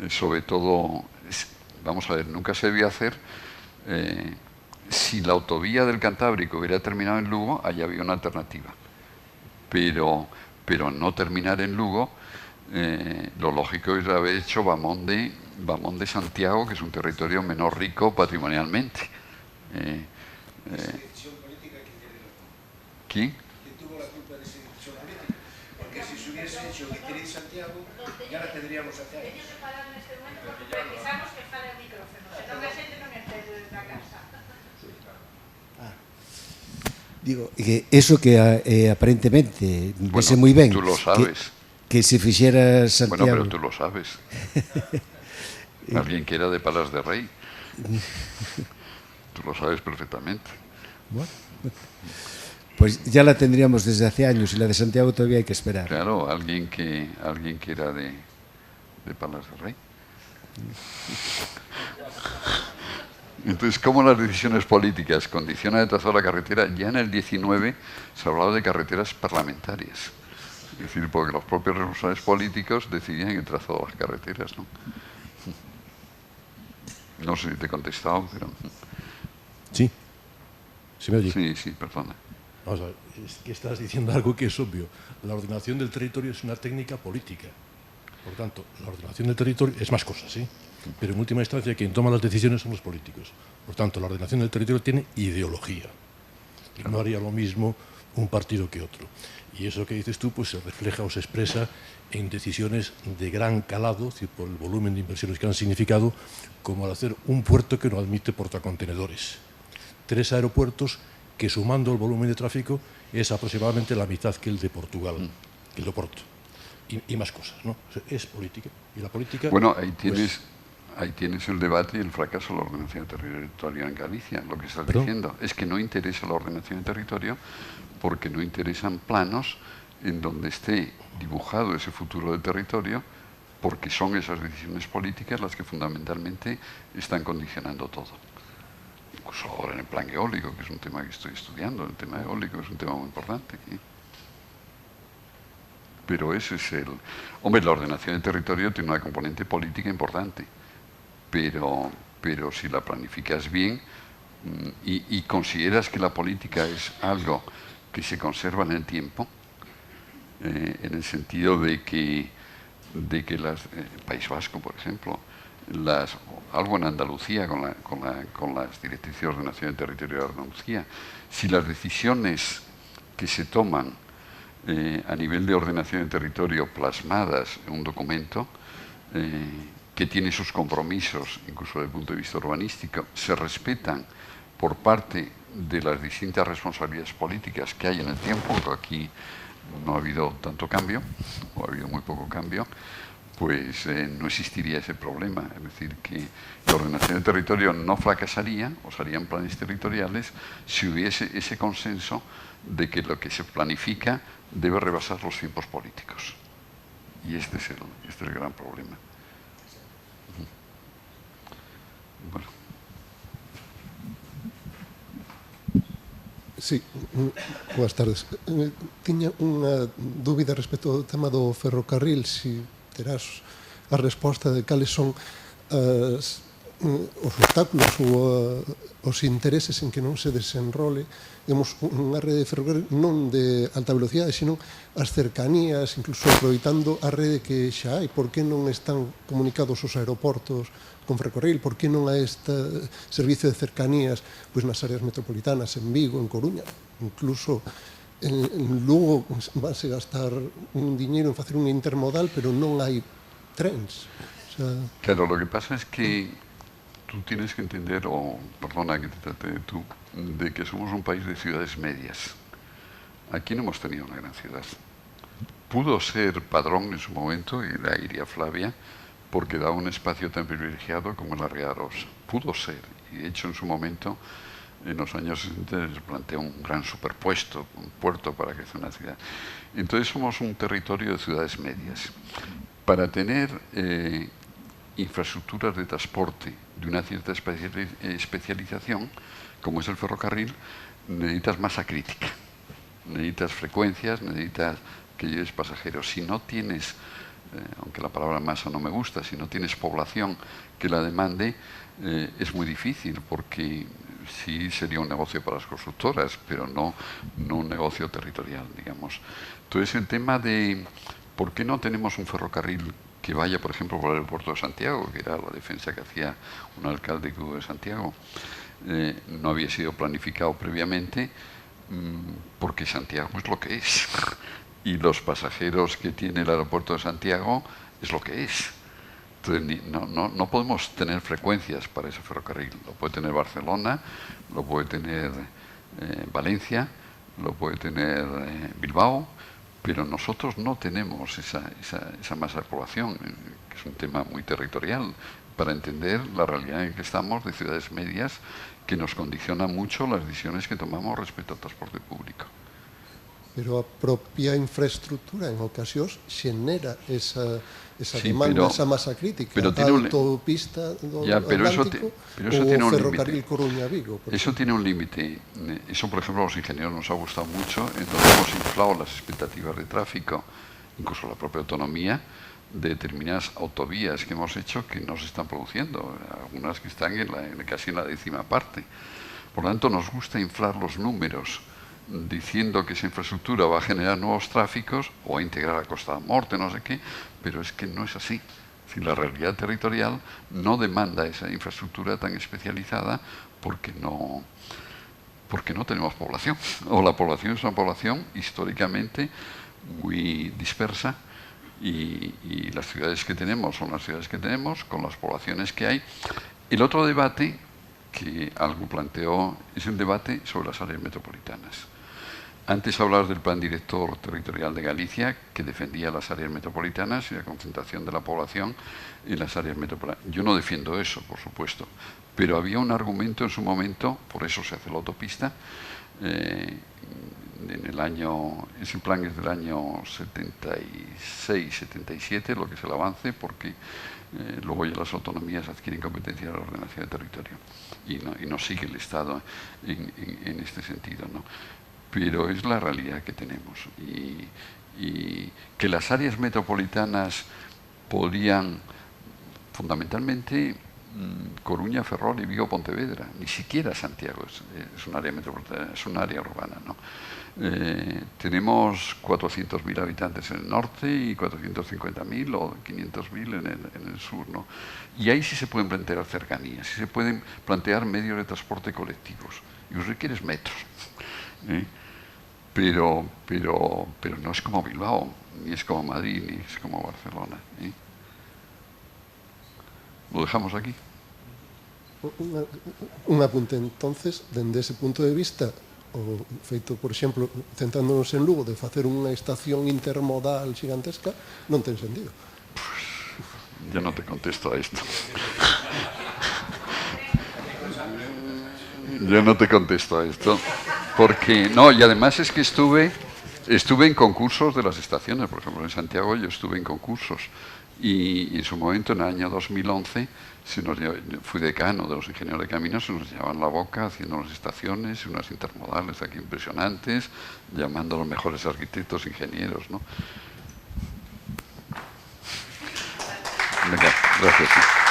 Speaker 2: Sobre todo, vamos a ver, nunca se debió hacer. Si la autovía del Cantábrico hubiera terminado en Lugo, ahí había una alternativa. Pero no terminar en Lugo, lo lógico es haber hecho Bamonde-Santiago, que es un territorio menos rico patrimonialmente.
Speaker 4: Decisión política que tiene la culpa.
Speaker 2: ¿Quién?
Speaker 4: ¿Quién tuvo la culpa de esa decisión política? Porque si se hubiese hecho de querer Santiago, ya la tendríamos hace años.
Speaker 1: Teño que parar neste momento porque precisamos que fale o micrófono, senón a xente non entende desde a casa.
Speaker 4: Digo, que eso que aparentemente vese moi ben.
Speaker 2: Tú lo sabes.
Speaker 4: Que se fixera Santiago.
Speaker 2: Bueno, pero tú lo sabes. Alguien que era de Palas de Rey. Tú lo sabes perfectamente.
Speaker 4: Bueno, pues ya la tendríamos desde hace años y la de Santiago todavía hay que esperar.
Speaker 2: Claro, alguien que era de Palas de Rey. Entonces, ¿cómo las decisiones políticas condicionan el trazado de la carretera? Ya en el 19 se hablaba de carreteras parlamentarias. Es decir, porque los propios responsables políticos decidían el trazado de las carreteras, ¿no? No sé si te he contestado, pero...
Speaker 5: Sí. ¿Se me oye?
Speaker 2: Sí, perdona.
Speaker 5: Vamos a ver, es que estás diciendo algo que es obvio. La ordenación del territorio es una técnica política. Por tanto, la ordenación del territorio es más cosas, ¿sí? Pero en última instancia quien toma las decisiones son los políticos. Por tanto, la ordenación del territorio tiene ideología. Y no haría lo mismo un partido que otro. Y eso que dices tú pues se refleja o se expresa en decisiones de gran calado, es decir, por el volumen de inversiones que han significado, como al hacer un puerto que no admite portacontenedores. 3 aeropuertos que, sumando el volumen de tráfico, es aproximadamente la mitad que el de Portugal, que el de Oporto. Y más cosas, ¿no? O sea, es política. Y la política...
Speaker 2: Bueno, ahí tienes el debate y el fracaso de la ordenación territorial en Galicia. Lo que estás diciendo es que no interesa la ordenación del territorio porque no interesan planos en donde esté dibujado ese futuro del territorio, porque son esas decisiones políticas las que fundamentalmente están condicionando todo. Incluso ahora en el plan eólico, que es un tema que estoy estudiando, el tema eólico es un tema muy importante aquí. Pero ese es el... Hombre, la ordenación del territorio tiene una componente política importante, pero si la planificas bien y consideras que la política es algo que se conserva en el tiempo, en el sentido de que el País Vasco, por ejemplo, algo en Andalucía con las directrices de ordenación del territorio de Andalucía, si las decisiones que se toman a nivel de ordenación del territorio plasmadas en un documento que tiene sus compromisos, incluso desde el punto de vista urbanístico, se respetan por parte de las distintas responsabilidades políticas que hay en el tiempo, porque aquí no ha habido tanto cambio, o ha habido muy poco cambio, pues no existiría ese problema. Es decir, que la ordenación del territorio no fracasaría, o serían planes territoriales, si hubiese ese consenso de que lo que se planifica debe rebasar los tiempos políticos. Y este es el gran problema. Bueno.
Speaker 6: Sí, boas tardes. Tiña unha dúbida respecto ao tema do ferrocarril, si terás a resposta de cales son os obstáculos ou os intereses en que non se desenrole unha rede de ferrocarril non de alta velocidade, sino as cercanías, incluso aproveitando a rede que xa hai. Por que non están comunicados os aeroportos con ferrocarril? Por que non hai este servicio de cercanías pois nas áreas metropolitanas, en Vigo, en Coruña? Incluso en Lugo vanse gastar un diñeiro en facer un intermodal, pero non hai trens. O sea...
Speaker 2: Claro, lo que pasa es que tú tienes que entender, o perdona que te trate de tú, de que somos un país de ciudades medias. Aquí no hemos tenido una gran ciudad. Pudo ser Padrón en su momento, y la Iria Flavia, porque da un espacio tan privilegiado como la Ría Arosa. Pudo ser, y de hecho en su momento, en los años 60, se planteó un gran superpuesto, un puerto para que sea una ciudad. Entonces somos un territorio de ciudades medias. Para tener infraestructuras de transporte de una cierta especialización, como es el ferrocarril, necesitas masa crítica, necesitas frecuencias, necesitas que lleves pasajeros. Si no tienes, aunque la palabra masa no me gusta, si no tienes población que la demande, es muy difícil, porque sí sería un negocio para las constructoras, pero no un negocio territorial, digamos. Entonces el tema de por qué no tenemos un ferrocarril que vaya, por ejemplo, por el aeropuerto de Santiago, que era la defensa que hacía un alcalde de Santiago, no había sido planificado previamente, porque Santiago es lo que es. Y los pasajeros que tiene el aeropuerto de Santiago es lo que es. Entonces, no podemos tener frecuencias para ese ferrocarril. Lo puede tener Barcelona, lo puede tener Valencia, lo puede tener Bilbao, pero nosotros no tenemos esa masa de población, que es un tema muy territorial, para entender la realidad en que estamos de ciudades medias, que nos condiciona mucho las decisiones que tomamos respecto al transporte público.
Speaker 6: Pero a propia infraestructura en ocasións xenera esa demanda, esa masa crítica, a autopista do Atlántico ou o ferrocarril Coruña-Vigo.
Speaker 2: Eso tiene un límite. Eso, por ejemplo, a los ingenieros nos ha gustado mucho. Entonces hemos inflado las expectativas de tráfico, incluso la propia autonomía, de determinadas autovías que hemos hecho que no se están produciendo, algunas que están casi en la 10ª parte. Por lo tanto, nos gusta inflar los números diciendo que esa infraestructura va a generar nuevos tráficos o a integrar a Costa da Morte, no sé qué, pero es que no es así. Si la realidad territorial no demanda esa infraestructura tan especializada porque no tenemos población, o la población es una población históricamente muy dispersa y las ciudades que tenemos son las ciudades que tenemos, con las poblaciones que hay. El otro debate que algo planteó es un debate sobre las áreas metropolitanas. Antes hablabas del Plan Director Territorial de Galicia, que defendía las áreas metropolitanas y la concentración de la población en las áreas metropolitanas. Yo no defiendo eso, por supuesto, pero había un argumento en su momento, por eso se hace la autopista, ese plan es del año 76, 77, lo que es el avance, porque luego ya las autonomías adquieren competencia de la ordenación del territorio y no sigue el Estado en este sentido, ¿no? Pero es la realidad que tenemos y que las áreas metropolitanas podían fundamentalmente Coruña, Ferrol y Vigo, Pontevedra, ni siquiera Santiago es un área metropolitana, es un área urbana, ¿no? Tenemos 400.000 habitantes en el norte y 450.000 o 500.000 en el sur, ¿no? Y ahí sí se pueden plantear cercanías, sí se pueden plantear medios de transporte colectivos y los requieres metros, ¿eh? Pero no es como Bilbao, ni es como Madrid, ni es como Barcelona, ¿eh? Lo dejamos aquí.
Speaker 6: Un apunte entonces, dende ese punto de vista, o feito, por exemplo, centrándonos en Lugo, de facer unha estación intermodal gigantesca, non ten sentido.
Speaker 2: Yo no te contesto a esto. Yo no te contesto a esto. Porque, no, y además es que estuve en concursos de las estaciones, por ejemplo, en Santiago yo estuve en concursos y en su momento, en el año 2011, fui decano de los ingenieros de caminos, se nos llevaban la boca haciendo unas estaciones, unas intermodales aquí impresionantes, llamando a los mejores arquitectos, ingenieros, ¿no? Venga, gracias.